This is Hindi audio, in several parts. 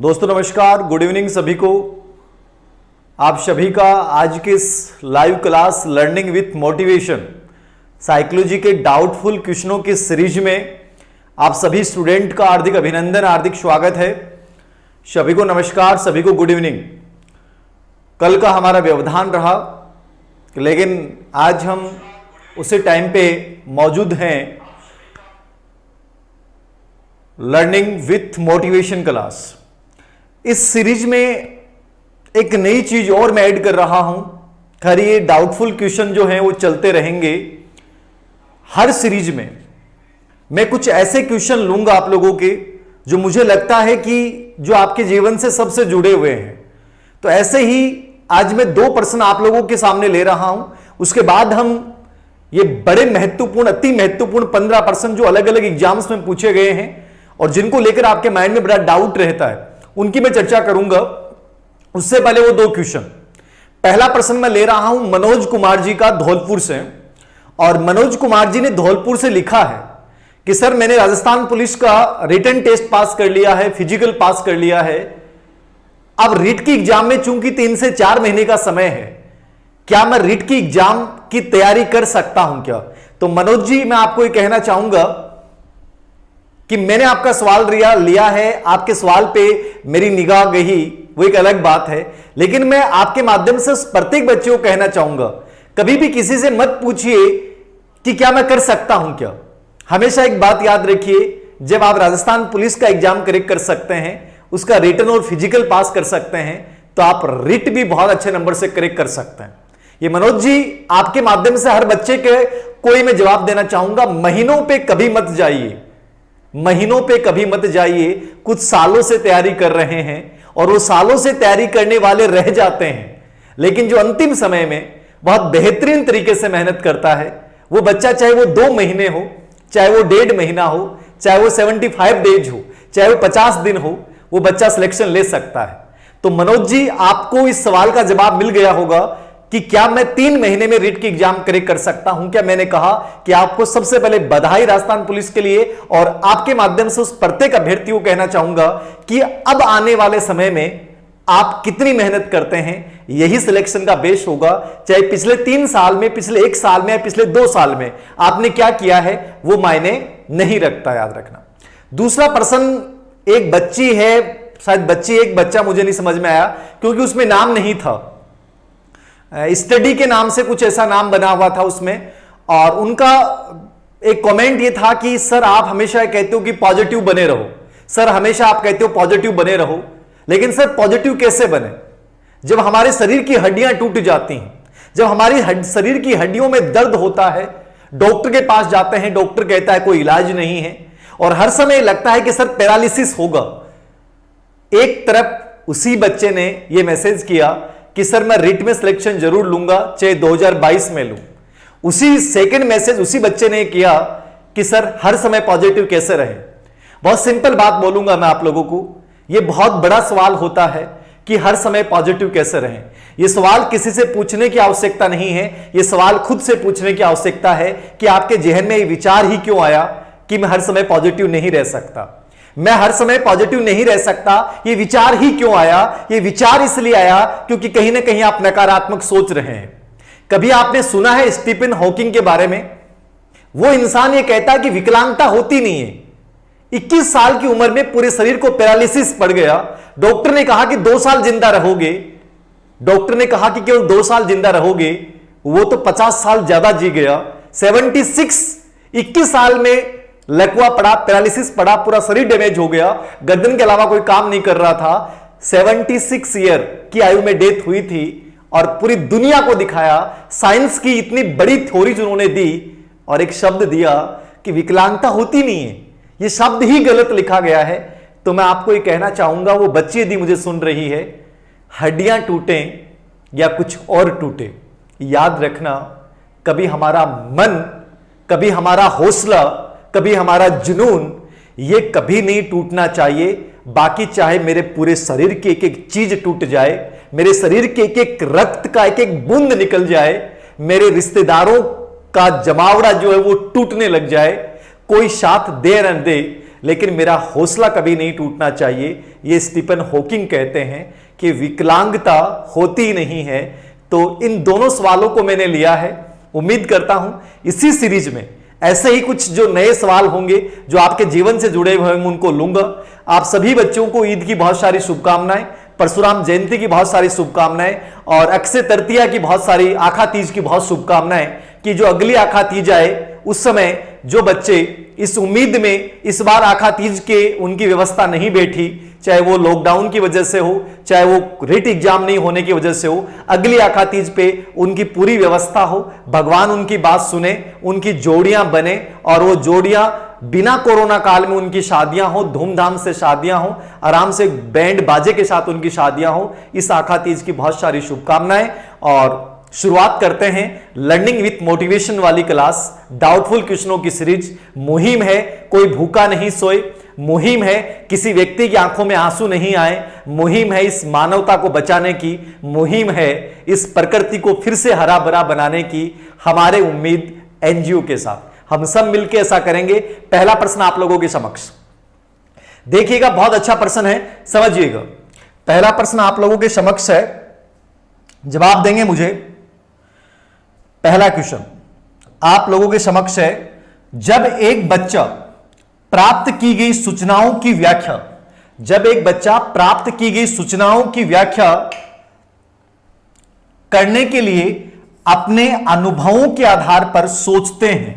दोस्तों नमस्कार, गुड इवनिंग सभी को। आप सभी का आज के इस live class learning with motivation psychology के डाउटफुल क्वेश्चनों की सीरीज में आप सभी स्टूडेंट का हार्दिक अभिनंदन, हार्दिक स्वागत है। सभी को नमस्कार, सभी को गुड इवनिंग। कल का हमारा व्यवधान रहा, लेकिन आज हम उसी टाइम पे मौजूद हैं लर्निंग विथ मोटिवेशन क्लास। इस सीरीज में एक नई चीज और मैं ऐड कर रहा हूं। खैर ये डाउटफुल क्वेश्चन जो हैं वो चलते रहेंगे। हर सीरीज में मैं कुछ ऐसे क्वेश्चन लूंगा आप लोगों के जो मुझे लगता है कि जो आपके जीवन से सबसे जुड़े हुए हैं। तो ऐसे ही आज मैं 2 प्रश्न आप लोगों के सामने ले रहा हूं। उसके बाद हम ये बड़े महत्वपूर्ण, अति महत्वपूर्ण 15 प्रश्न जो अलग अलग एग्जाम्स में पूछे गए हैं और जिनको लेकर आपके माइंड में बड़ा डाउट रहता है, उनकी मैं चर्चा करूंगा। उससे पहले वो 2 क्वेश्चन। पहला प्रश्न मैं ले रहा हूं मनोज कुमार जी का, धौलपुर से। और मनोज कुमार जी ने धौलपुर से लिखा है कि सर मैंने राजस्थान पुलिस का रिटन टेस्ट पास कर लिया है, फिजिकल पास कर लिया है। अब रिट की एग्जाम में चूंकि 3 से 4 महीने का समय है, क्या मैं रिट की एग्जाम की तैयारी कर सकता हूं क्या? तो मनोज जी, मैं आपको ये कहना चाहूंगा कि मैंने आपका सवाल लिया है, आपके सवाल पे मेरी निगाह गई, वो एक अलग बात है। लेकिन मैं आपके माध्यम से प्रत्येक बच्चे को कहना चाहूंगा, कभी भी किसी से मत पूछिए कि क्या मैं कर सकता हूं क्या। हमेशा एक बात याद रखिए, जब आप राजस्थान पुलिस का एग्जाम क्रैक कर सकते हैं, उसका रिटन और फिजिकल पास कर सकते हैं, तो आप रिट भी बहुत अच्छे नंबर से क्रैक कर सकते हैं। ये मनोज जी, आपके माध्यम से हर बच्चे के कोई मैं जवाब देना चाहूंगा, महीनों पे कभी मत जाइए, महीनों पे कभी मत जाइए। कुछ सालों से तैयारी कर रहे हैं और वो सालों से तैयारी करने वाले रह जाते हैं, लेकिन जो अंतिम समय में बहुत बेहतरीन तरीके से मेहनत करता है वो बच्चा, चाहे वो 2 महीने हो, चाहे वो 1.5 महीना हो, चाहे वो 75 डेज हो, चाहे वो 50 दिन हो, वो बच्चा सिलेक्शन ले सकता है। तो मनोज जी, आपको इस सवाल का जवाब मिल गया होगा कि क्या मैं 3 महीने में रिट की एग्जाम क्रैक कर सकता हूं क्या। मैंने कहा कि आपको सबसे पहले बधाई राजस्थान पुलिस के लिए, और आपके माध्यम से उस प्रत्येक अभ्यर्थी को कहना चाहूंगा कि अब आने वाले समय में आप कितनी मेहनत करते हैं, यही सिलेक्शन का बेस होगा। चाहे पिछले 3 साल में, पिछले 1 साल में या पिछले 2 साल में आपने क्या किया है, वो मायने नहीं रखता, याद रखना। दूसरा प्रश्न, एक बच्ची है, शायद बच्ची एक बच्चा, मुझे नहीं समझ में आया क्योंकि उसमें नाम नहीं था, स्टडी के नाम से कुछ ऐसा नाम बना हुआ था उसमें। और उनका एक कमेंट ये था कि सर आप हमेशा कहते हो कि पॉजिटिव बने रहो, सर हमेशा आप कहते हो पॉजिटिव बने रहो, लेकिन सर पॉजिटिव कैसे बने जब हमारे शरीर की हड्डियां टूट जाती हैं, जब हमारी शरीर की हड्डियों में दर्द होता है, डॉक्टर के पास जाते हैं, डॉक्टर कहता है कोई इलाज नहीं है, और हर समय लगता है कि सर पैरालिसिस होगा। एक तरफ उसी बच्चे ने यह मैसेज किया कि सर मैं रिट में सिलेक्शन जरूर लूंगा, चाहे 2022 में लूं। उसी सेकंड मैसेज उसी बच्चे ने किया कि सर हर समय पॉजिटिव कैसे रहे। बहुत सिंपल बात बोलूंगा मैं आप लोगों को, यह बहुत बड़ा सवाल होता है कि हर समय पॉजिटिव कैसे रहें। यह सवाल किसी से पूछने की आवश्यकता नहीं है, यह सवाल खुद से पूछने की आवश्यकता है कि आपके जहन में यह विचार ही क्यों आया कि मैं हर समय पॉजिटिव नहीं रह सकता, मैं हर समय पॉजिटिव नहीं रह सकता। ये विचार ही क्यों आया? ये विचार इसलिए आया क्योंकि कहीं ना कहीं आप नकारात्मक सोच रहे हैं। कभी आपने सुना है स्टीफन हॉकिंग के बारे में? वो इंसान ये कहता है कि विकलांगता होती नहीं है। 21 साल की उम्र में पूरे शरीर को पैरालिसिस पड़ गया। डॉक्टर ने कहा कि 2 साल जिंदा रहोगे, डॉक्टर ने कहा कि केवल 2 साल जिंदा रहोगे, वो तो 50 साल ज्यादा जी गया। 21 साल में लकवा पड़ा, पैरालिसिस पड़ा, पूरा शरीर डैमेज हो गया, गर्दन के अलावा कोई काम नहीं कर रहा था। 76 ईयर की आयु में डेथ हुई थी और पूरी दुनिया को दिखाया। साइंस की इतनी बड़ी थ्योरी उन्होंने दी और एक शब्द दिया कि विकलांगता होती नहीं है, यह शब्द ही गलत लिखा गया है। तो मैं आपको यह कहना चाहूंगा, वो बच्ची यदि मुझे सुन रही है, हड्डियां टूटे या कुछ और टूटे, याद रखना कभी हमारा मन, कभी हमारा हौसला, कभी हमारा जुनून, ये कभी नहीं टूटना चाहिए। बाकी चाहे मेरे पूरे शरीर की एक एक चीज टूट जाए, मेरे शरीर के एक एक रक्त का एक एक बूंद निकल जाए, मेरे रिश्तेदारों का जमावड़ा जो है वो टूटने लग जाए, कोई साथ दे न दे, लेकिन मेरा हौसला कभी नहीं टूटना चाहिए। ये स्टीफन हॉकिंग कहते हैं कि विकलांगता होती नहीं है। तो इन दोनों सवालों को मैंने लिया है। उम्मीद करता हूं इसी सीरीज में ऐसे ही कुछ जो नए सवाल होंगे जो आपके जीवन से जुड़े हुए होंगे उनको लूंगा। आप सभी बच्चों को ईद की बहुत सारी शुभकामनाएं, परशुराम जयंती की बहुत सारी शुभकामनाएं और अक्षय तृतीया की बहुत सारी, आखा तीज की बहुत शुभकामनाएं कि जो अगली आखा तीज आए उस समय जो बच्चे इस उम्मीद में इस बार आखा तीज के उनकी व्यवस्था नहीं बैठी, चाहे वो लॉकडाउन की वजह से हो, चाहे वो रिट एग्जाम नहीं होने की वजह से हो, अगली आखा तीज पे उनकी पूरी व्यवस्था हो, भगवान उनकी बात सुने, उनकी जोड़ियां बने और वो जोड़ियां बिना कोरोना काल में उनकी शादियां हो, धूमधाम से शादियां हो, आराम से बैंड बाजे के साथ उनकी शादियां हो। इस आखा तीज की बहुत सारी शुभकामनाएं और शुरुआत करते हैं लर्निंग विथ मोटिवेशन वाली क्लास, डाउटफुल क्वेश्चनों की सीरीज। मुहिम है कोई भूखा नहीं सोए, मुहिम है किसी व्यक्ति की आंखों में आंसू नहीं आए, मुहिम है इस मानवता को बचाने की, मुहिम है इस प्रकृति को फिर से हरा भरा बनाने की। हमारे उम्मीद एनजीओ के साथ हम सब मिलकर ऐसा करेंगे। पहला प्रश्न आप लोगों के समक्ष देखिएगा, बहुत अच्छा प्रश्न है, समझिएगा। पहला प्रश्न आप लोगों के समक्ष है, जवाब देंगे मुझे। पहला क्वेश्चन आप लोगों के समक्ष है, जब एक बच्चा प्राप्त की गई सूचनाओं की व्याख्या, जब एक बच्चा प्राप्त की गई सूचनाओं की व्याख्या करने के लिए अपने अनुभवों के आधार पर सोचते हैं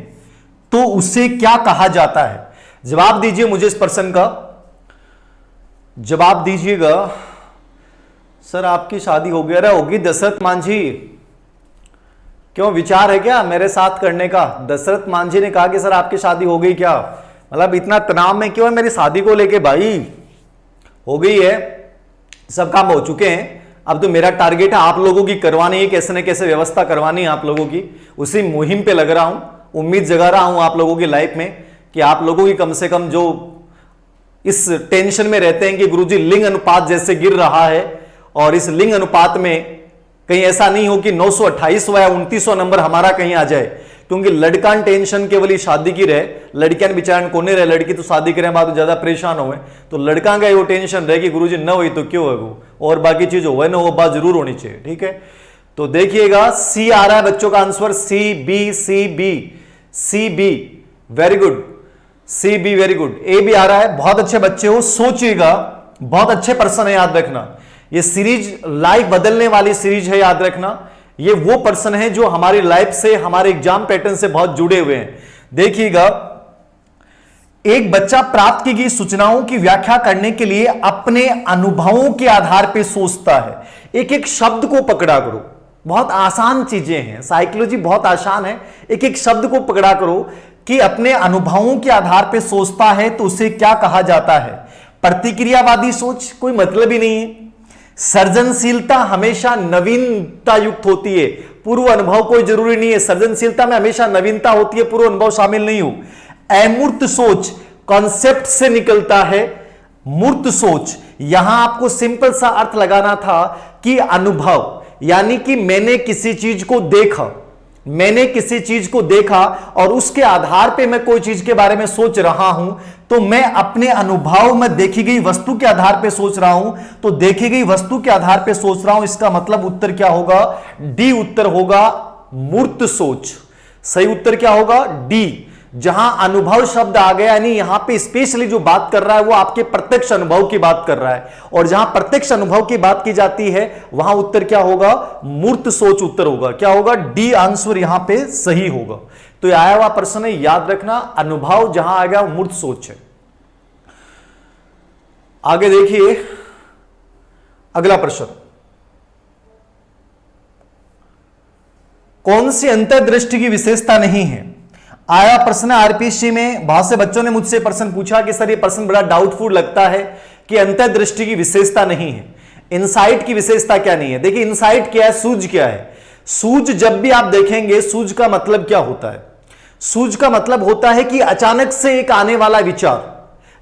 तो उसे क्या कहा जाता है? जवाब दीजिए मुझे इस प्रश्न का, जवाब दीजिएगा। सर आपकी शादी हो गया होगी दशरथ मांझी, क्यों विचार है क्या मेरे साथ करने का? दशरथ मांझी ने कहा कि सर आपकी शादी हो गई क्या? मतलब इतना तनाव में क्यों है मेरी शादी को लेके? भाई हो गई है, सब काम हो चुके हैं। अब तो मेरा टारगेट है आप लोगों की करवानी है, कैसे न कैसे व्यवस्था करवानी है आप लोगों की। उसी मुहिम पे लग रहा हूं, उम्मीद जगा रहा हूं आप लोगों की लाइफ में कि आप लोगों की कम से कम जो इस टेंशन में रहते हैं कि गुरुजी लिंग अनुपात जैसे गिर रहा है और इस लिंग अनुपात में कहीं ऐसा नहीं हो कि 928वां या 29वां नंबर हमारा कहीं आ जाए, क्योंकि लड़कान टेंशन केवल शादी की रहे, लड़कियां बेचारा कोने रहे, लड़की तो शादी करें बाद ज्यादा परेशान हो। तो लड़का का वो टेंशन रहे कि गुरुजी न हुई तो क्यों है वो, और बाकी चीज हो ना वो बात जरूर होनी चाहिए। ठीक है, तो देखिएगा सी आ रहा है बच्चों का answer, C B C B C B, very good, C B very good. A भी आ रहा है, बहुत अच्छे बच्चे हो, सोचिएगा, बहुत अच्छे पर्सन है, याद रखना। ये सीरीज लाइफ बदलने वाली सीरीज है, याद रखना। ये वो पर्सन है जो हमारी लाइफ से, हमारे एग्जाम पैटर्न से बहुत जुड़े हुए हैं। देखिएगा, एक बच्चा प्राप्त की गई सूचनाओं की व्याख्या करने के लिए अपने अनुभवों के आधार पर सोचता है। एक एक शब्द को पकड़ा करो, बहुत आसान चीजें हैं, साइकोलॉजी बहुत आसान है। एक एक शब्द को पकड़ा करो कि अपने अनुभवों के आधार पर सोचता है तो उसे क्या कहा जाता है? प्रतिक्रियावादी सोच, कोई मतलब ही नहीं है। सृजनशीलता हमेशा नवीनता युक्त होती है, पूर्व अनुभव कोई जरूरी नहीं है। सृजनशीलता में हमेशा नवीनता होती है, पूर्व अनुभव शामिल नहीं हो। अमूर्त सोच कॉन्सेप्ट से निकलता है, मूर्त सोच, यहां आपको सिंपल सा अर्थ लगाना था कि अनुभव, यानी कि मैंने किसी चीज को देखा, मैंने किसी चीज को देखा और उसके आधार पे मैं कोई चीज के बारे में सोच रहा हूं, तो मैं अपने अनुभव में देखी गई वस्तु के आधार पे सोच रहा हूं, तो देखी गई वस्तु के आधार पे सोच रहा हूं। इसका मतलब उत्तर क्या होगा? डी उत्तर होगा, मूर्त सोच। सही उत्तर क्या होगा? डी। जहां अनुभव शब्द आ गया, यानी यहां पे स्पेशली जो बात कर रहा है वो आपके प्रत्यक्ष अनुभव की बात कर रहा है, और जहां प्रत्यक्ष अनुभव की बात की जाती है वहां उत्तर क्या होगा? मूर्त सोच उत्तर होगा। क्या होगा? डी आंसर यहां पे सही होगा। तो ये आया हुआ प्रश्न है, याद रखना, अनुभव जहां आ गया मूर्त सोच है। आगे देखिए अगला प्रश्न, कौन सी अंतर्दृष्टि की विशेषता नहीं है? आया प्रश्न आरपीसी में, बहुत से बच्चों ने मुझसे प्रश्न पूछा कि सर ये प्रश्न बड़ा डाउटफुल लगता है कि अंतर्दृष्टि की विशेषता नहीं है, इनसाइट की विशेषता क्या नहीं है? देखिए इनसाइट क्या है, सूझ क्या है? सूझ जब भी आप देखेंगे, सूझ का मतलब क्या होता है? सूझ का मतलब होता है कि अचानक से एक आने वाला विचार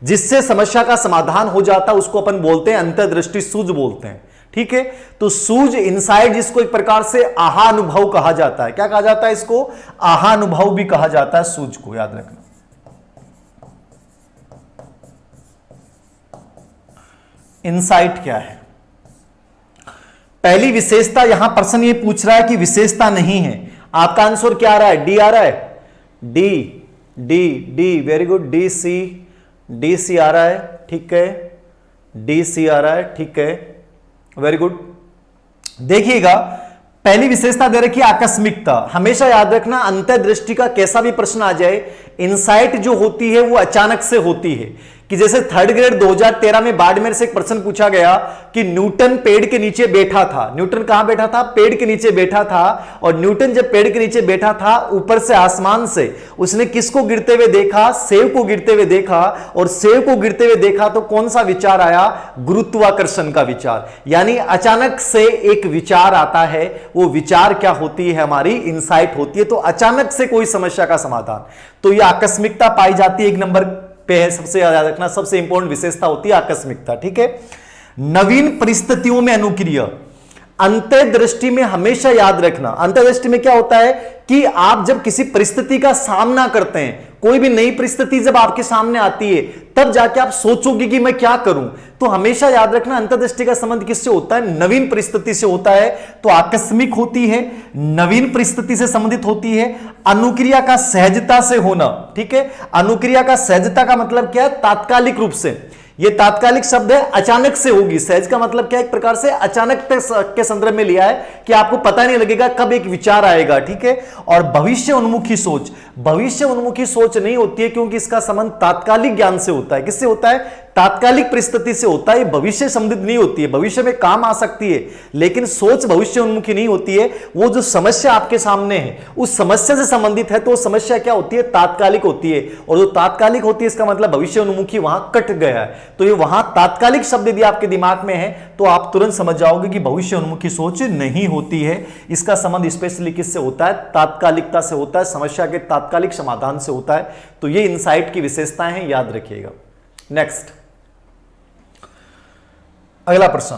जिससे समस्या का समाधान हो जाता है, उसको अपन बोलते हैं अंतर्दृष्टि, सूझ बोलते हैं। ठीक है, तो सूझ, इनसाइट, जिसको एक प्रकार से आहा अनुभव कहा जाता है। क्या कहा जाता है इसको? आहा अनुभव भी कहा जाता है सूझ को, याद रखना। इनसाइट क्या है? पहली विशेषता, यहां प्रश्न ये पूछ रहा है कि विशेषता नहीं है। आपका आंसर क्या आ रहा है? डी आ रहा है। D D D, very good. D C आ रहा है, ठीक है। डी सी आ रहा है, ठीक है, वेरी गुड। देखिएगा, पहली विशेषता दे रखी है आकस्मिकता। हमेशा याद रखना, अंतर्दृष्टि का कैसा भी प्रश्न आ जाए, इनसाइट जो होती है वो अचानक से होती है। कि जैसे थर्ड ग्रेड 2013 में बाड़मेर से एक प्रश्न पूछा गया कि न्यूटन पेड़ के नीचे बैठा था। न्यूटन कहां बैठा था? पेड़ के नीचे बैठा था। और न्यूटन जब पेड़ के नीचे बैठा था, ऊपर से आसमान से उसने किसको गिरते हुए देखा? सेब को गिरते हुए देखा। और सेब को गिरते हुए देखा तो कौन सा विचार आया? गुरुत्वाकर्षण का विचार। यानी अचानक से एक विचार आता है, वो विचार क्या होती है? हमारी इनसाइट होती है। तो अचानक से कोई समस्या का समाधान, तो यह आकस्मिकता पाई जाती है। एक नंबर पे है, सबसे याद रखना, सबसे इंपॉर्टेंट विशेषता होती है आकस्मिकता, ठीक है। नवीन परिस्थितियों में अनुक्रिया, अंतर्दृष्टि में हमेशा याद रखना, अंतर्दृष्टि में क्या होता है कि आप जब किसी परिस्थिति का सामना करते हैं, कोई भी नई परिस्थिति जब आपके सामने आती है, तब जाके आप सोचोगे कि मैं क्या करूं। तो हमेशा याद रखना, अंतर्दृष्टि का संबंध किससे होता है? नवीन परिस्थिति से होता है। तो आकस्मिक होती है, नवीन परिस्थिति से संबंधित होती है। अनुक्रिया का सहजता से होना, ठीक है। अनुक्रिया का सहजता का मतलब क्या है? तात्कालिक रूप से। ये तात्कालिक शब्द है, अचानक से होगी। सहज का मतलब क्या है? एक प्रकार से अचानक के संदर्भ में लिया है कि आपको पता नहीं लगेगा कब एक विचार आएगा, ठीक है। और भविष्य उन्मुखी सोच, भविष्य उन्मुखी सोच नहीं होती है, क्योंकि इसका संबंध तात्कालिक ज्ञान से होता है। किससे होता है? तात्कालिक परिस्थिति से होता है। भविष्य संबंधित नहीं होती है, भविष्य में काम आ सकती है, लेकिन सोच भविष्य उन्मुखी नहीं होती है। वो जो समस्या आपके सामने है, उस समस्या से संबंधित है, तो समस्या क्या होती है? तात्कालिक होती है। और जो तात्कालिक होती है, इसका मतलब भविष्य उन्मुखी वहां कट गया है। तो ये वहां तात्कालिक शब्द यदि आपके दिमाग में है, तो आप तुरंत समझ जाओगे कि भविष्य उन्मुखी सोच नहीं होती है। इसका संबंध स्पेशली किससे होता है? तात्कालिकता से होता है, समस्या के तात्कालिक समाधान से होता है। तो ये इनसाइट की विशेषताएं हैं, याद रखिएगा। नेक्स्ट, अगला प्रश्न।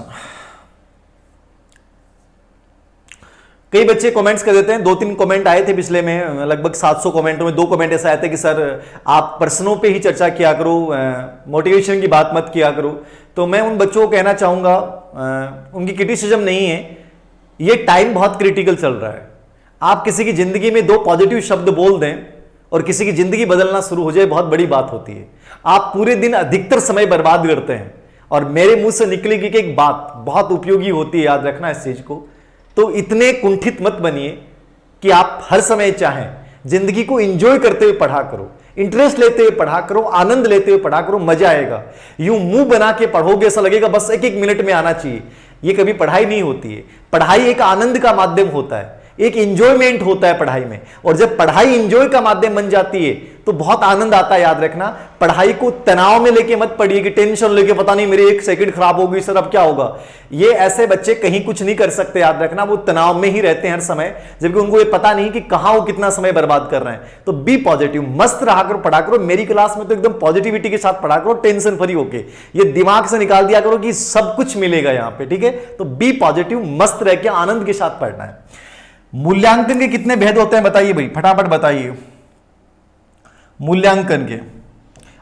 कई बच्चे कमेंट्स कर देते हैं, 2-3 कमेंट आए थे पिछले में, लगभग 700 कमेंटों में 2 कमेंट ऐसा आए थे कि सर आप प्रश्नों पे ही चर्चा किया करो, मोटिवेशन की बात मत किया करो। तो मैं उन बच्चों को कहना चाहूंगा, उनकी क्रिटिसिज्म नहीं है, ये टाइम बहुत क्रिटिकल चल रहा है। आप किसी की जिंदगी में 2 पॉजिटिव शब्द बोल दें और किसी की जिंदगी बदलना शुरू हो जाए, बहुत बड़ी बात होती है। आप पूरे दिन अधिकतर समय बर्बाद करते हैं, और मेरे मुंह से निकलेगी कि एक बात बहुत उपयोगी होती है, याद रखना इस चीज को। तो इतने कुंठित मत बनिए कि आप हर समय चाहें, जिंदगी को एंजॉय करते हुए पढ़ा करो, इंटरेस्ट लेते हुए पढ़ा करो, आनंद लेते हुए पढ़ा करो, मजा आएगा। यूं मुंह बना के पढ़ोगे, ऐसा लगेगा बस 1-1 मिनट में आना चाहिए। ये कभी पढ़ाई नहीं होती है। पढ़ाई एक आनंद का माध्यम होता है, एक एंजॉयमेंट होता है पढ़ाई में। और जब पढ़ाई एंजॉय का माध्यम बन जाती है तो बहुत आनंद आता है। याद रखना, पढ़ाई को तनाव में लेके मत पढ़िए कि टेंशन लेके पता नहीं मेरी 1 सेकंड खराब हो गई सर, अब क्या होगा। ये ऐसे बच्चे कहीं कुछ नहीं कर सकते। याद रखना, वो तनाव में ही रहते हैं हर समय, जबकि उनको ये पता नहीं कि कहां वो कितना समय बर्बाद कर रहे हैं। तो बी पॉजिटिव, मस्त रहा करो, पढ़ा करो। मेरी क्लास में तो एकदम पॉजिटिविटी के साथ पढ़ा करो, टेंशन फ्री होके। ये दिमाग से निकाल दिया करो कि सब कुछ मिलेगा यहां पे, ठीक है। तो बी पॉजिटिव, मस्त रह के आनंद के साथ पढ़ना है। मूल्यांकन के कितने भेद होते हैं बताइए भाई, फटाफट बताइए। मूल्यांकन के,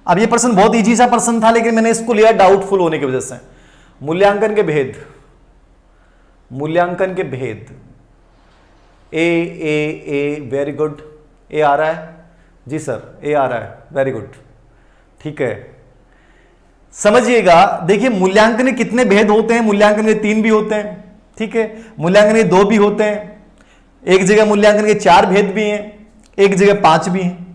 अब ये प्रश्न बहुत इजी सा प्रश्न था, लेकिन मैंने इसको लिया डाउटफुल होने की वजह से। मूल्यांकन के भेद, मूल्यांकन के भेद, ए वेरी गुड। ए आ रहा है जी सर, ए आ रहा है, वेरी गुड, ठीक है। समझिएगा, देखिए मूल्यांकन के कितने भेद होते हैं। मूल्यांकन के 3 भी होते हैं, ठीक है। मूल्यांकन के 2 भी होते हैं, एक जगह मूल्यांकन के 4 भेद भी हैं, एक जगह 5 भी हैं।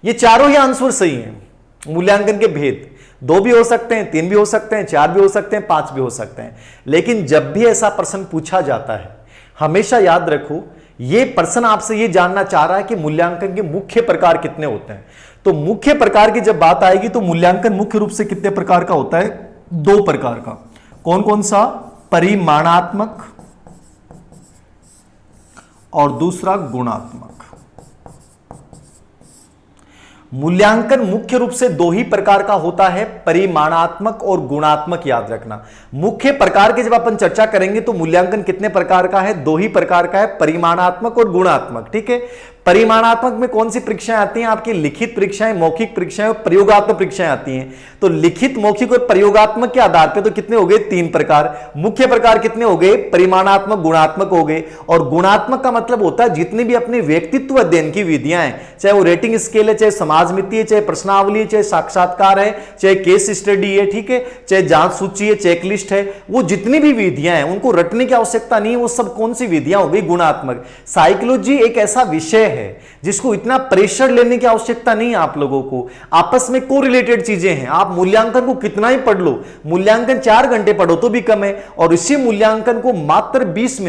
ये चारों ही आंसर सही हैं। मूल्यांकन के भेद 2 भी हो सकते हैं, 3 भी हो सकते हैं, 4 भी हो सकते हैं, 5 भी हो सकते हैं। लेकिन जब भी ऐसा प्रश्न पूछा जाता है, हमेशा याद रखो, ये प्रश्न आपसे ये जानना चाह रहा है कि मूल्यांकन के मुख्य प्रकार कितने होते हैं। तो मुख्य प्रकार की जब बात आएगी तो मूल्यांकन मुख्य रूप से कितने प्रकार का होता है? 2 प्रकार का। कौन कौन सा? परिमाणात्मक और दूसरा गुणात्मक। मूल्यांकन मुख्य रूप से 2 ही प्रकार का होता है, परिमाणात्मक और गुणात्मक। याद रखना, मुख्य प्रकार की जब अपन चर्चा करेंगे तो मूल्यांकन कितने प्रकार का है? 2 ही प्रकार का है, परिमाणात्मक और गुणात्मक, ठीक है। परिमाणात्मक में कौन सी परीक्षाएं आती हैं? आपकी लिखित परीक्षाएं, मौखिक परीक्षाएं और प्रयोगात्मक परीक्षाएं आती हैं। तो लिखित, मौखिक और प्रयोगात्मक के आधार पर तो कितने हो गए? 3 प्रकार। मुख्य प्रकार कितने हो गए? परिमाणात्मक, गुणात्मक हो गए। और गुणात्मक का मतलब होता है जितनी भी अपने व्यक्तित्व अध्ययन की विधियां हैं, चाहे वो रेटिंग स्केल है, चाहे समाज मिति है, चाहे प्रश्नावली है, चाहे साक्षात्कार है, चाहे केस स्टडी है, ठीक है, चाहे जांच सूची है, चेकलिस्ट है, वो जितनी भी विधियां हैं उनको रटने की आवश्यकता नहीं है। वो सब कौन सी विधियां हो गई? गुणात्मक। साइकोलॉजी एक ऐसा विषय है जिसको इतना प्रेशर लेने की आवश्यकता नहीं है। आप लोगों को आपस में कोरिलेटेड चीजें हैं। आप मूल्यांकन को कितना ही पढ़ लो, मूल्यांकन 4 घंटे पढ़ो तो भी कम है। और इसी मूल्यांकन को मात्र 20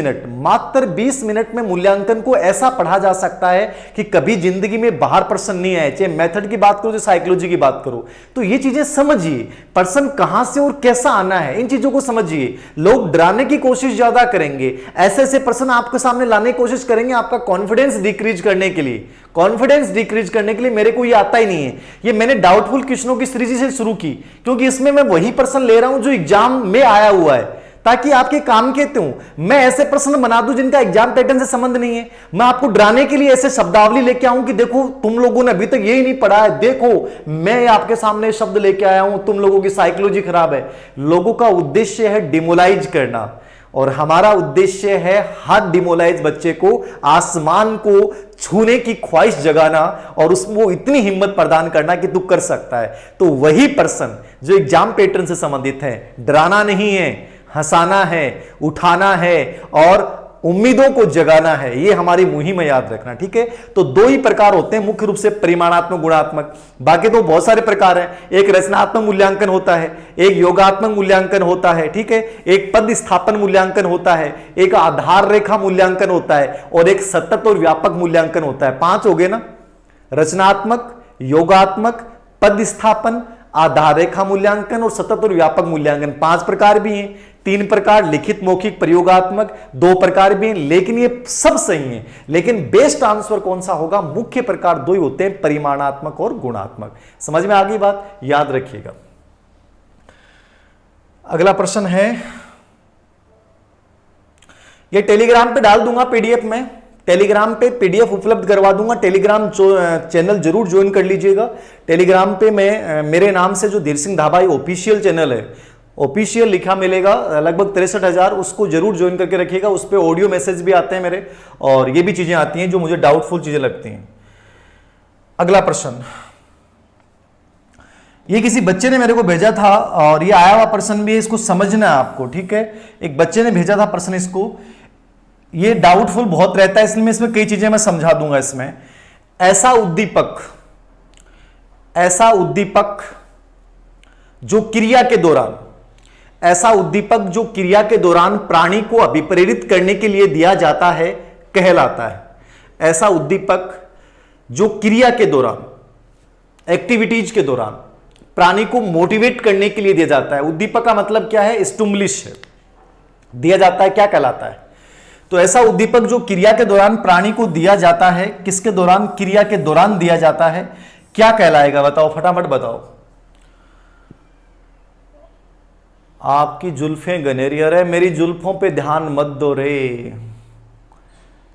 मिनट में मूल्यांकन को ऐसा पढ़ा जा सकता है कि कभी जिंदगी में बाहर प्रश्न नहीं आए। चाहे मेथड की बात करो, चाहे साइकोलॉजी की बात करो। तो ये चीजें समझिए, प्रश्न कहां से और कैसा आना है, इन चीजों को समझिए। लोग डराने की कोशिश ज्यादा करेंगे, ऐसे ऐसे प्रश्न आपके सामने लाने की कोशिश करेंगे आपका कॉन्फिडेंस डिक्रीज करने के लिए। कॉन्फिडेंस डिक्रीज करने के लिए मेरे को ये आता ही नहीं है। ये मैंने डाउटफुल क्वेश्चनों की सीरीज से शुरू की क्योंकि इसमें मैं वही प्रश्न ले रहा हूं जो एग्जाम में आया हुआ है, ताकि आपके काम के हूं। मैं ऐसे प्रश्न बना दूं जिनका एग्जाम पैटर्न से संबंध नहीं है। मैं आपको डराने के लिए ऐसे शब्दावली लेके आऊं कि देखो तुम लोगों ने अभी तक यही नहीं पढ़ा है, देखो मैं आपके सामने शब्द लेके आया हूं, तुम लोगों की साइकोलॉजी खराब है। लोगों का उद्देश्य है डिमोलाइज करना और हमारा उद्देश्य है हर डिमोलाइज बच्चे को आसमान को छूने की ख्वाहिश जगाना और उसको इतनी हिम्मत प्रदान करना कि तू कर सकता है। तो वही प्रश्न जो एग्जाम पैटर्न से संबंधित है, डराना नहीं है, हंसाना है, उठाना है और उम्मीदों को जगाना है, ये हमारी मुहिम में याद रखना, ठीक है। तो 2 ही प्रकार होते हैं मुख्य रूप से, परिमाणात्मक, गुणात्मक। बाकी तो बहुत सारे प्रकार हैं। एक रचनात्मक मूल्यांकन होता है, एक योगात्मक मूल्यांकन होता है, ठीक है, एक पद स्थापन मूल्यांकन होता है, एक आधार रेखा मूल्यांकन होता है और एक सतत और व्यापक मूल्यांकन होता है। 5 हो गए ना, रचनात्मक, योगात्मक, पद स्थापन, आधार रेखा मूल्यांकन और सतत और व्यापक मूल्यांकन। 5 प्रकार भी हैं। 3 प्रकार लिखित, मौखिक, प्रयोगात्मक, 2 प्रकार भी हैं, लेकिन ये सब सही हैं। लेकिन बेस्ट आंसर कौन सा होगा? मुख्य प्रकार 2 ही होते हैं, परिमाणात्मक और गुणात्मक। समझ में आ गई बात? याद रखिएगा। अगला प्रश्न है, ये टेलीग्राम पे डाल दूंगा पीडीएफ में, टेलीग्राम पे पीडीएफ उपलब्ध करवा दूंगा। टेलीग्राम चैनल जरूर ज्वाइन कर लीजिएगा। टेलीग्राम पे मैं मेरे नाम से जो धीर सिंह धाबाई ऑफिशियल चैनल है, ऑफिशियल लिखा मिलेगा, लगभग 63,000, उसको जरूर ज्वाइन करके रखिएगा। उस पर ऑडियो मैसेज भी आते हैं मेरे और ये भी चीजें आती हैं जो मुझे डाउटफुल चीजें लगती हैं। अगला प्रश्न, ये किसी बच्चे ने मेरे को भेजा था और ये आया हुआ प्रश्न भी है, इसको समझना है आपको, ठीक है। एक बच्चे ने भेजा था प्रश्न, इसको ये डाउटफुल बहुत रहता है, इसलिए मैं इसमें कई चीजें मैं समझा दूंगा। इसमें ऐसा उद्दीपक जो क्रिया के दौरान प्राणी को अभिप्रेरित करने के लिए दिया जाता है कहलाता है। ऐसा उद्दीपक जो क्रिया के दौरान, एक्टिविटीज के दौरान प्राणी को मोटिवेट करने के लिए दिया जाता है। उद्दीपक का मतलब क्या है? स्टिमुलस है, दिया जाता है, क्या कहलाता है? तो ऐसा उद्दीपक जो क्रिया के दौरान प्राणी को दिया जाता है, किसके दौरान? क्रिया के दौरान दिया जाता है, क्या कहलाएगा? बताओ, फटाफट बताओ। आपकी जुल्फें गनेरी, अरे मेरी जुल्फों पे ध्यान मत दो रे।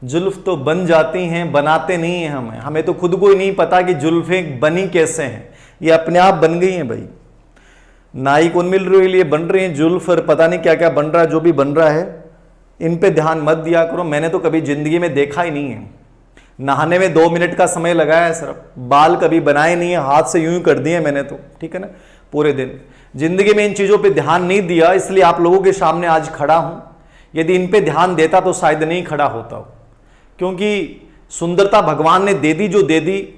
जुल्फ तो बन जाती हैं, बनाते नहीं हैं हमें तो खुद को ही नहीं पता कि जुल्फें बनी कैसे हैं, ये अपने आप बन गई हैं भाई। नाई कौन मिल रही है, लिए बन रही हैं जुल्फ, और पता नहीं क्या क्या बन रहा है। जो भी बन रहा है इन पे ध्यान मत दिया करो। मैंने तो कभी जिंदगी में देखा ही नहीं है। नहाने में 2 मिनट का समय लगाया है सिर्फ, बाल कभी बनाए नहीं है, हाथ से यूं ही कर दिए मैंने तो, ठीक है ना। पूरे दिन जिंदगी में इन चीजों पे ध्यान नहीं दिया, इसलिए आप लोगों के सामने आज खड़ा हूं। यदि इन पे ध्यान देता तो शायद नहीं खड़ा होता, क्योंकि सुंदरता भगवान ने दे दी, जो दे दी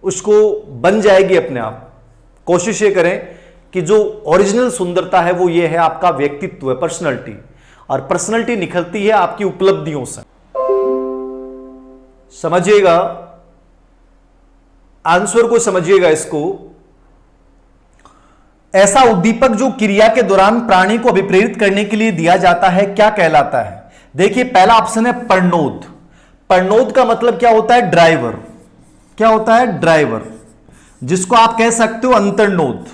उसको बन जाएगी अपने आप। कोशिश ये करें कि जो ओरिजिनल सुंदरता है वो ये है आपका व्यक्तित्व, पर्सनैलिटी, और पर्सनैलिटी निकलती है आपकी उपलब्धियों से। समझिएगा, आंसर को समझिएगा इसको। ऐसा उद्दीपक जो क्रिया के दौरान प्राणी को अभिप्रेरित करने के लिए दिया जाता है क्या कहलाता है? देखिए, पहला ऑप्शन है प्रणोद। प्रणोद का मतलब क्या होता है? ड्राइवर। क्या होता है? ड्राइवर, जिसको आप कह सकते हो अंतर्नोद,